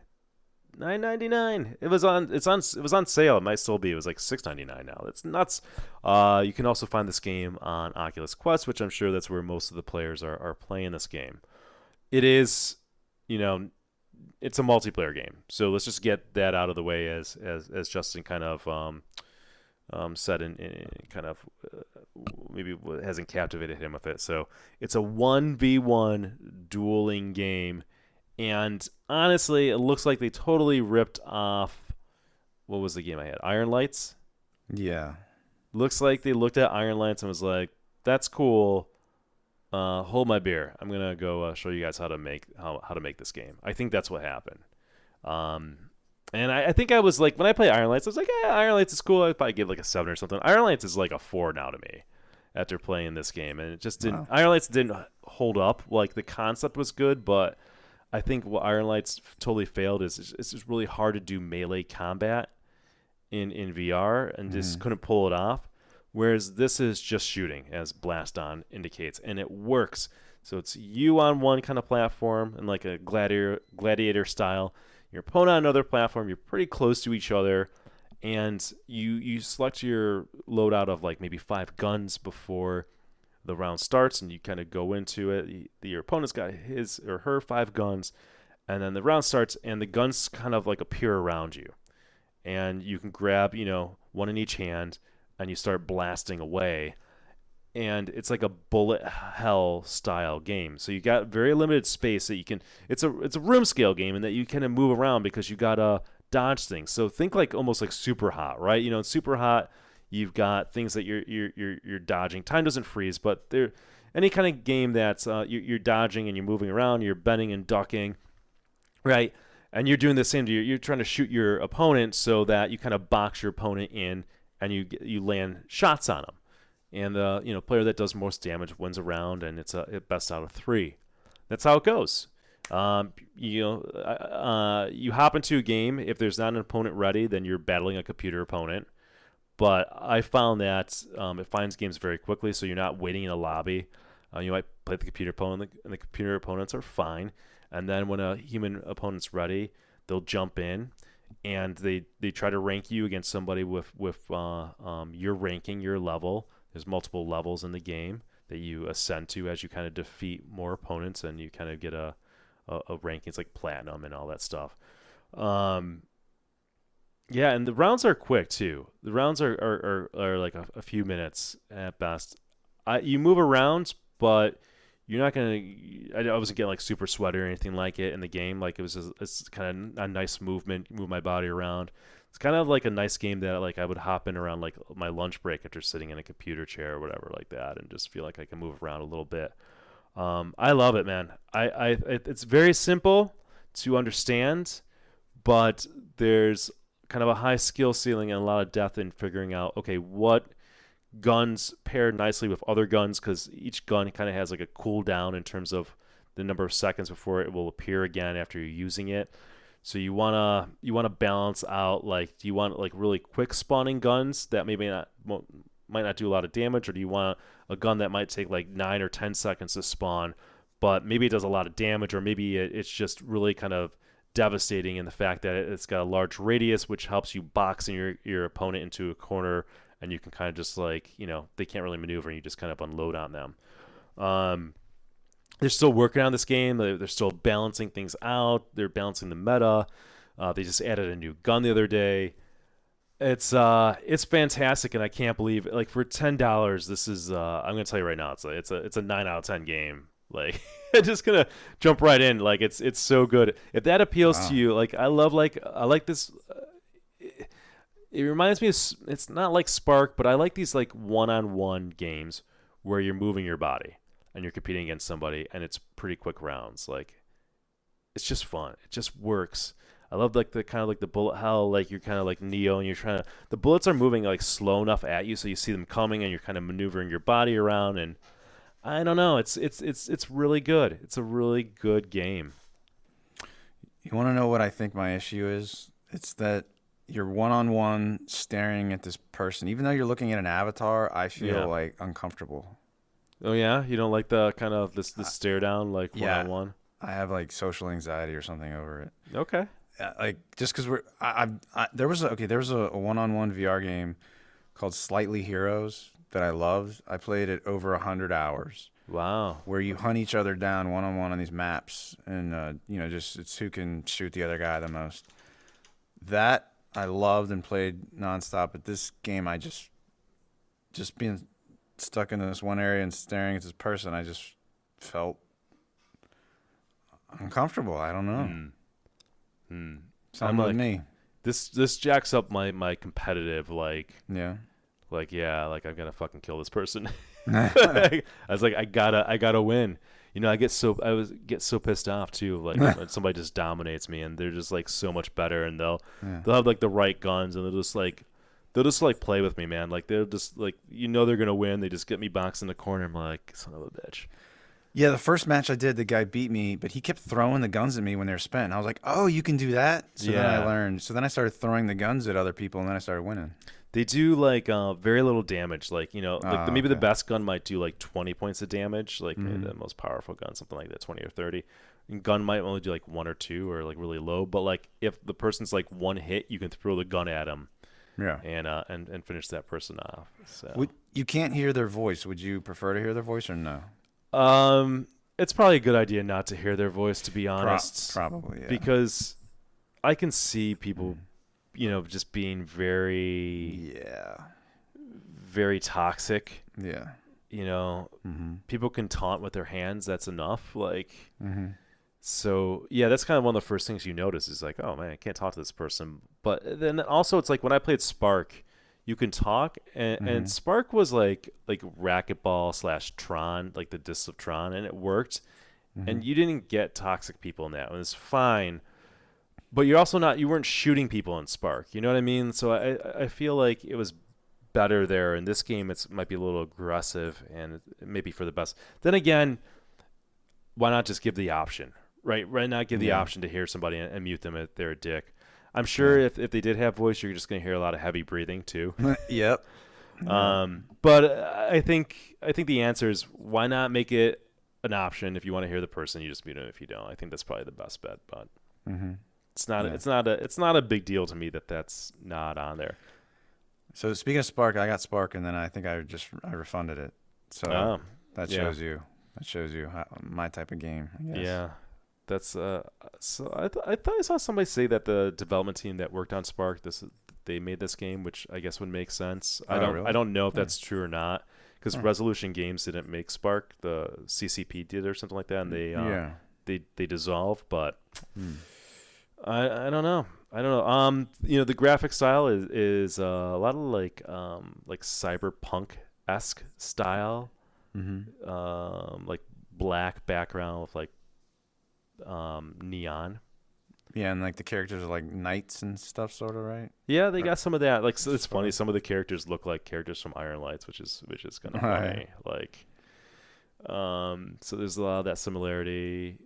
$9.99. It was on sale. It might still be. It was like $6.99 now. That's nuts. You can also find this game on Oculus Quest, which I'm sure that's where most of the players are playing this game. It is, you know, it's a multiplayer game. So let's just get that out of the way as Justin kind of said in kind of maybe hasn't captivated him with it. So it's a 1v1 dueling game, and honestly, it looks like they totally ripped off what was the game I had? Iron Lights. Yeah. Looks like they looked at Iron Lights and was like, "That's cool. Hold my beer. I'm gonna go show you guys how to make this game." I think that's what happened. Um, and I think I was like, when I play Iron Lights, I was like, Iron Lights is cool. I'd probably give like a 7 or something. Iron Lights is like a 4 now to me after playing this game. And it just didn't, Wow. Iron Lights didn't hold up. Like the concept was good, but I think what Iron Lights totally failed is it's just really hard to do melee combat in VR and Hmm. just couldn't pull it off. Whereas this is just shooting, as Blast On indicates, and it works. So it's you on one kind of platform and like a gladiator style. Your opponent on another platform. You're pretty close to each other, and you select your loadout of like maybe 5 guns before the round starts, and you kind of go into it. Your opponent's got his or her 5 guns, and then the round starts, and the guns kind of like appear around you, and you can grab one in each hand, and you start blasting away. And it's like a bullet hell style game. So you got very limited space that you can. It's a room scale game, and that you kind of move around because you gotta dodge things. So think like almost like Super Hot, right? In Super Hot, you've got things that you're dodging. Time doesn't freeze, but there any kind of game that's you're dodging and you're moving around, you're bending and ducking, right? And you're doing the same. You're trying to shoot your opponent so that you kind of box your opponent in, and you land shots on them. And the player that does most damage wins a round, and it's a best out of 3. That's how it goes. You hop into a game. If there's not an opponent ready, then you're battling a computer opponent. But I found that it finds games very quickly, so you're not waiting in a lobby. You might play the computer opponent, and the computer opponents are fine. And then when a human opponent's ready, they'll jump in, and they try to rank you against somebody with your ranking, your level. There's multiple levels in the game that you ascend to as you kind of defeat more opponents, and you kind of get a ranking. It's like platinum and all that stuff. Um, yeah, and the rounds are quick too. The rounds are like a few minutes at best. You move around, but you're not gonna. I wasn't getting like super sweaty or anything like it in the game. Like it's kind of a nice movement. Move my body around. It's kind of like a nice game that like I would hop in around like my lunch break after sitting in a computer chair or whatever like that, and just feel like I can move around a little bit. I love it, man. It's very simple to understand, but there's kind of a high skill ceiling and a lot of depth in figuring out, okay, what guns pair nicely with other guns, because each gun kind of has like a cooldown in terms of the number of seconds before it will appear again after you're using it. So you wanna balance out, like, do you want like really quick spawning guns that maybe not might not do a lot of damage, or do you want a gun that might take like 9 or 10 seconds to spawn, but maybe it does a lot of damage, or maybe it's just really kind of devastating in the fact that it's got a large radius, which helps you box your opponent into a corner, and you can kind of just like, they can't really maneuver, and you just kind of unload on them. They're still working on this game. They're still balancing things out. They're balancing the meta. They just added a new gun the other day. It's fantastic, and I can't believe it. Like, for $10, this is I'm gonna tell you right now, it's a 9 out of 10 game. Like, I'm just gonna jump right in. Like, it's so good. If that appeals to you, like, I like this. It reminds me of, it's not like Spark, but I like these like one-on-one games where you're moving your body and you're competing against somebody, and it's pretty quick rounds. Like, it's just fun. It just works. I love like the kind of like the bullet hell, like you're kind of like Neo, and you're trying to, the bullets are moving like slow enough at you so you see them coming, and you're kind of maneuvering your body around, and I don't know, it's really good. It's a really good game. You want to know what I think my issue is? It's that you're one-on-one staring at this person. Even though you're looking at an avatar, I feel like uncomfortable. Oh yeah, you don't like the kind of this stare down, like one-on-one? I have like social anxiety or something over it. Okay. Like, just because there was a one-on-one VR game called Slightly Heroes that I loved. I played it over 100 hours. Wow. Where you hunt each other down one-on-one on these maps, and just it's who can shoot the other guy the most. That I loved and played nonstop. But this game, I just being stuck in this one area and staring at this person, I just felt uncomfortable. I don't know. Something with me. This jacks up my competitive, like, yeah, like I'm gonna fucking kill this person. I was like, I gotta win. I get so pissed off too, like when somebody just dominates me, and they're just like so much better, and they'll have like the right guns, and they'll just like play with me, man. Like, they'll just like, they're gonna win. They just get me boxed in the corner. I'm like, son of a bitch. Yeah, the first match I did, the guy beat me, but he kept throwing the guns at me when they were spent. And I was like, oh, you can do that? So then I learned. So then I started throwing the guns at other people, and then I started winning. They do like very little damage. Like, maybe the best gun might do like 20 points of damage, like the most powerful gun, something like that, 20 or 30. And gun might only do like 1 or 2 or like really low. But like, if the person's like one hit, you can throw the gun at them. Yeah. And finish that person off. So you can't hear their voice. Would you prefer to hear their voice or no? It's probably a good idea not to hear their voice, to be honest. Probably, yeah. Because I can see people, just being very, very toxic. Yeah. People can taunt with their hands. That's enough. Like, so yeah, that's kind of one of the first things you notice is like, oh man, I can't talk to this person. But then also, it's like when I played Spark, you can talk, and Spark was like racquetball / Tron, like the discs of Tron, and it worked. And you didn't get toxic people in that. It was fine, but you're also you weren't shooting people in Spark. You know what I mean? So I feel like it was better there. In this game, it might be a little aggressive, and it may be for the best. Then again, why not just give the option, right? Why not give the option to hear somebody and mute them if they're a dick? I'm sure if they did have voice, you're just going to hear a lot of heavy breathing too. Yep. But I think the answer is, why not make it an option? If you want to hear the person, you just mute them. If you don't, I think that's probably the best bet. But it's not a big deal to me that that's not on there. So speaking of Spark, I got Spark, and then I think I refunded it. So that shows you my type of game, I guess. Yeah. That's so I thought I saw somebody say that the development team that worked on Spark, they made this game, which I guess would make sense. Really? I don't know if that's true or not, because Resolution Games didn't make Spark, the CCP did or something like that, and they dissolved. But I don't know. The graphic style is a lot of like cyberpunk-esque style, like black background with like neon. Yeah, and like the characters are like knights and stuff, sort of, right? Yeah, they got some of that. Like, so it's funny. Some of the characters look like characters from Iron Lights, which is kind of funny. Like, so there's a lot of that similarity.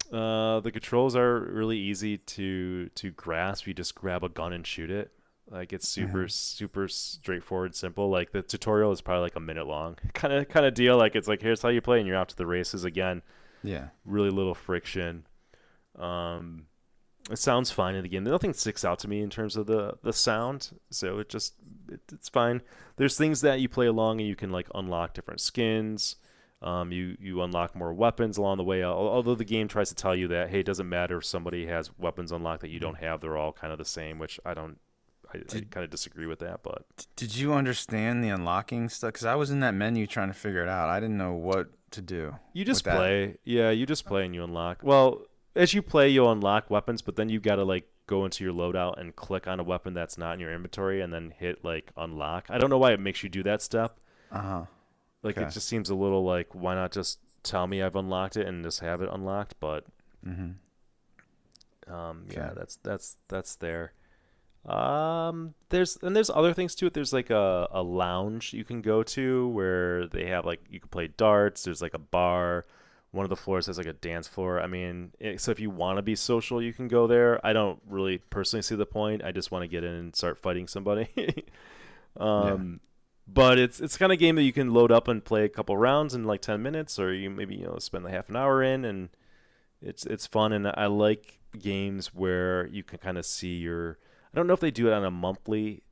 The controls are really easy to grasp. You just grab a gun and shoot it. Like it's Mm-hmm. super straightforward, simple. Like the tutorial is probably like a minute long, kind of deal. Like it's like here's how you play, and you're out to the races again. Yeah. Really little friction. Um, it sounds fine in the game. Nothing sticks out to me in terms of the sound, so it's fine. There's things that you play along, and you can like unlock different skins. You unlock more weapons along the way. Although the game tries to tell you that hey, it doesn't matter if somebody has weapons unlocked that you Mhm. don't have. They're all kind of the same, which I don't. I Did kind of disagree with that, but Did you understand the unlocking stuff? Because I was in that menu trying to figure it out. I didn't know what to do you with just that. play. Yeah, you just play and you unlock. Well, as you play, you'll unlock weapons, but then you gotta like go into your loadout and click on a weapon that's not in your inventory, and then hit like unlock. I don't know why it makes you do that step. Uh huh. Like it Okay. just seems a little like why not just tell me I've unlocked it and just have it unlocked? But Mm-hmm. Okay. yeah, that's there. There's other things to it. There's like a lounge you can go to where they have like you can play darts. There's like a bar. One of the floors has like a dance floor. I mean, so if you want to be social, you can go there. I don't really personally see the point. I just want to get in and start fighting somebody. Yeah. um, but it's kind of game that you can load up and play a couple rounds in like 10 minutes, or you maybe spend like half an hour in, and it's fun. And I like games where you can kind of see your. I don't know if they do it on a monthly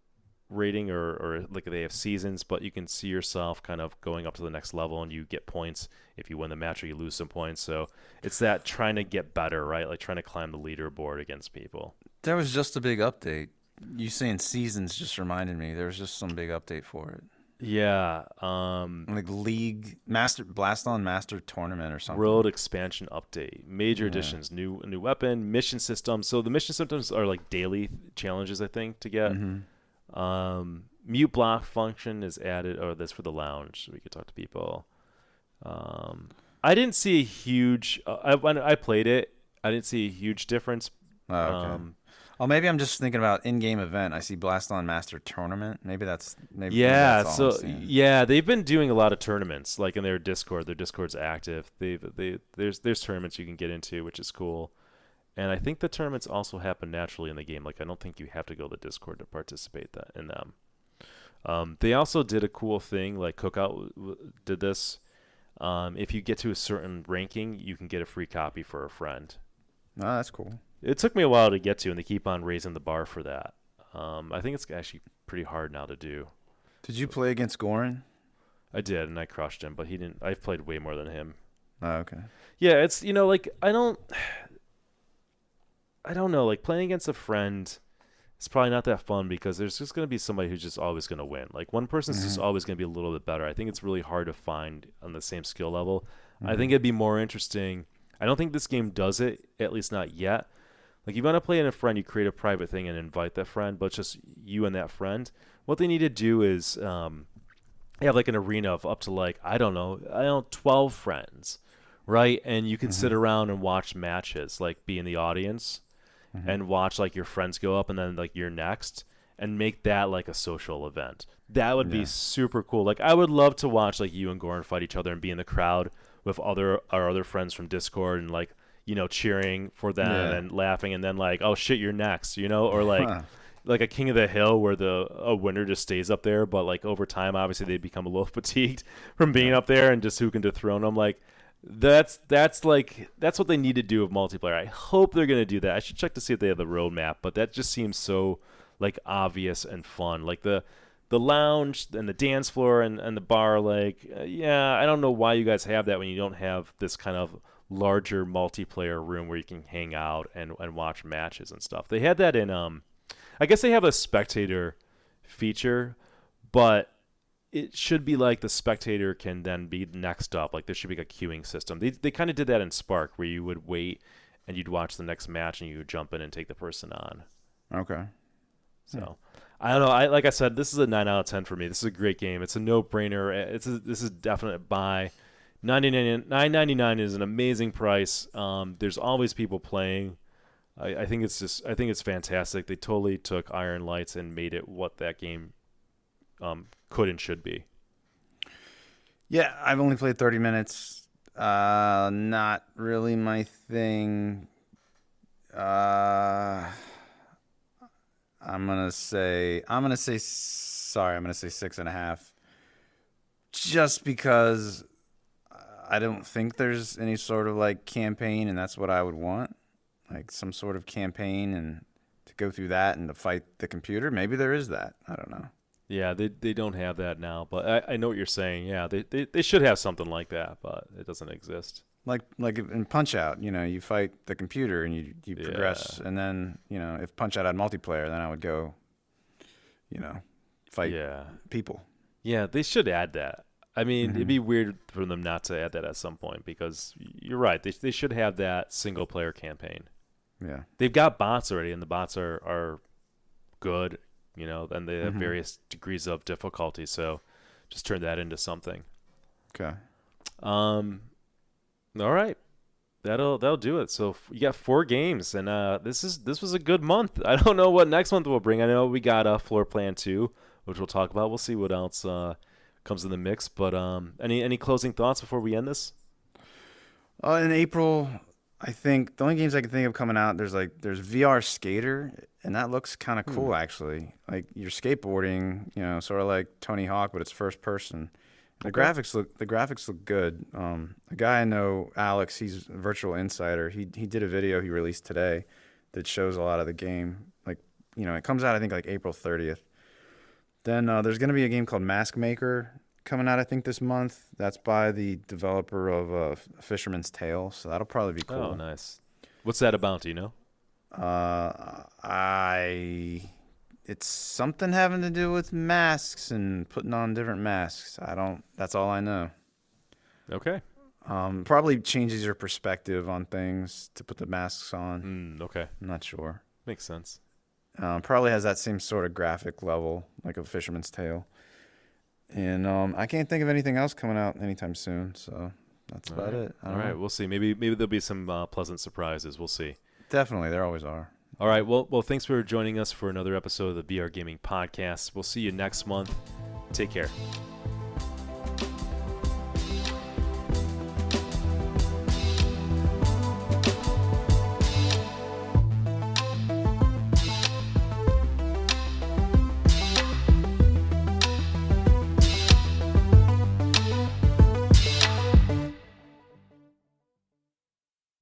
rating or like they have seasons, but you can see yourself kind of going up to the next level, and you get points if you win the match or you lose some points. So it's that trying to get better, right? Like trying to climb the leaderboard against people. There was just a big update. You saying seasons just reminded me. There was just some big update for it. Yeah. Like League Master Blast on Master Tournament or something. World expansion update, major Yeah. additions, new weapon, mission system. So the mission systems are like daily challenges, I think, to get. Mm-hmm. Mute block function is added. Oh, that's for the lounge, so we could talk to people. I didn't see a huge. When I played it, I didn't see a huge difference. Oh, okay. Um, Oh, maybe I'm just thinking about in-game event. I see Blast on Master Tournament. Maybe yeah, that's all I'm so seeing. yeah, they've been doing a lot of tournaments, like in their Discord. Their Discord's active. There's tournaments you can get into, which is cool. And I think the tournaments also happen naturally in the game. Like I don't think you have to go to Discord to participate in them. They also did a cool thing, like Cookout did this. If you get to a certain ranking, you can get a free copy for a friend. Oh, that's cool. It took me a while to get to, and they keep on raising the bar for that. I think it's actually pretty hard now to do. Did you play against Goran? I did, and I crushed him, but he didn't. I've played way more than him. Oh, okay. Yeah, it's like I don't know, like playing against a friend. It's probably not that fun because there's just going to be somebody who's just always going to win. Like one person's just Mm-hmm. always going to be a little bit better. I think it's really hard to find on the same skill level. I Mm-hmm. think it'd be more interesting. I don't think this game does it, at least not yet. Like you want to play in a friend, you create a private thing and invite that friend, but it's just you and that friend. What they need to do is have like an arena of up to like I don't know 12 friends, right? And you can Mm-hmm. sit around and watch matches, like be in the audience Mm-hmm. and watch like your friends go up and then like you're next and make that like a social event. That would be Yeah. super cool. Like I would love to watch like you and Goran fight each other and be in the crowd with our other friends from Discord and like cheering for them Yeah. and laughing and then like oh shit you're next, or like Huh. like a King of the Hill where the a winner just stays up there, but like over time obviously they become a little fatigued from being Yeah. up there and just who can dethrone them. Like that's what they need to do with multiplayer. I hope they're gonna do that. I should check to see if they have the roadmap, but that just seems so like obvious and fun. Like the lounge and the dance floor and the bar. Like yeah, I don't know why you guys have that when you don't have this kind of larger multiplayer room where you can hang out and watch matches and stuff. They had that in I guess they have a spectator feature, but it should be like the spectator can then be next up. Like there should be like a queuing system. They kind of did that in Spark where you would wait and you'd watch the next match and you would jump in and take the person on. Okay. So I don't know. I like I said, this is a 9 out of 10 for me. This is a great game. It's a no brainer. This is definite buy. 9.99 is an amazing price. There's always people playing. I think it's fantastic. They totally took Iron Lights and made it what that game could and should be. Yeah, I've only played 30 minutes. Not really my thing. Uh, I'm gonna say 6.5. Just because I don't think there's any sort of like campaign, and that's what I would want, like some sort of campaign, and to go through that and to fight the computer. Maybe there is that. I don't know. Yeah, they don't have that now, but I know what you're saying. Yeah, they should have something like that, but it doesn't exist. Like in Punch Out, you fight the computer and you progress, and then if Punch Out had multiplayer, then I would go, fight people. Yeah, they should add that. I mean, it'd be weird for them not to add that at some point, because you're right. They should have that single player campaign. Yeah. They've got bots already, and the bots are good, and they have various degrees of difficulty, so just turn that into something. Okay. All right. That'll do it. So you got 4 games, and this was a good month. I don't know what next month will bring. I know we got Floor Plan 2, which we'll talk about. We'll see what else comes in the mix. But any closing thoughts before we end this? In April, I think the only games I can think of coming out, there's VR Skater, and that looks kind of cool actually. Like you're skateboarding, sort of like Tony Hawk, but it's first person. The graphics look good. A guy I know, Alex, he's a Virtual Insider. He did a video he released today that shows a lot of the game. Like, it comes out I think like April 30th. Then there's going to be a game called Mask Maker coming out I think this month. That's by the developer of Fisherman's Tale, so that'll probably be cool. Oh, nice. What's that about? Do you know? It's something having to do with masks and putting on different masks. That's all I know. Okay. Probably changes your perspective on things to put the masks on. Okay. I'm not sure. Makes sense. Probably has that same sort of graphic level, like a Fisherman's Tale. And I can't think of anything else coming out anytime soon, so that's about it. All right, we'll see. Maybe there'll be some pleasant surprises. We'll see. Definitely, there always are. All right, well, thanks for joining us for another episode of the VR Gaming Podcast. We'll see you next month. Take care.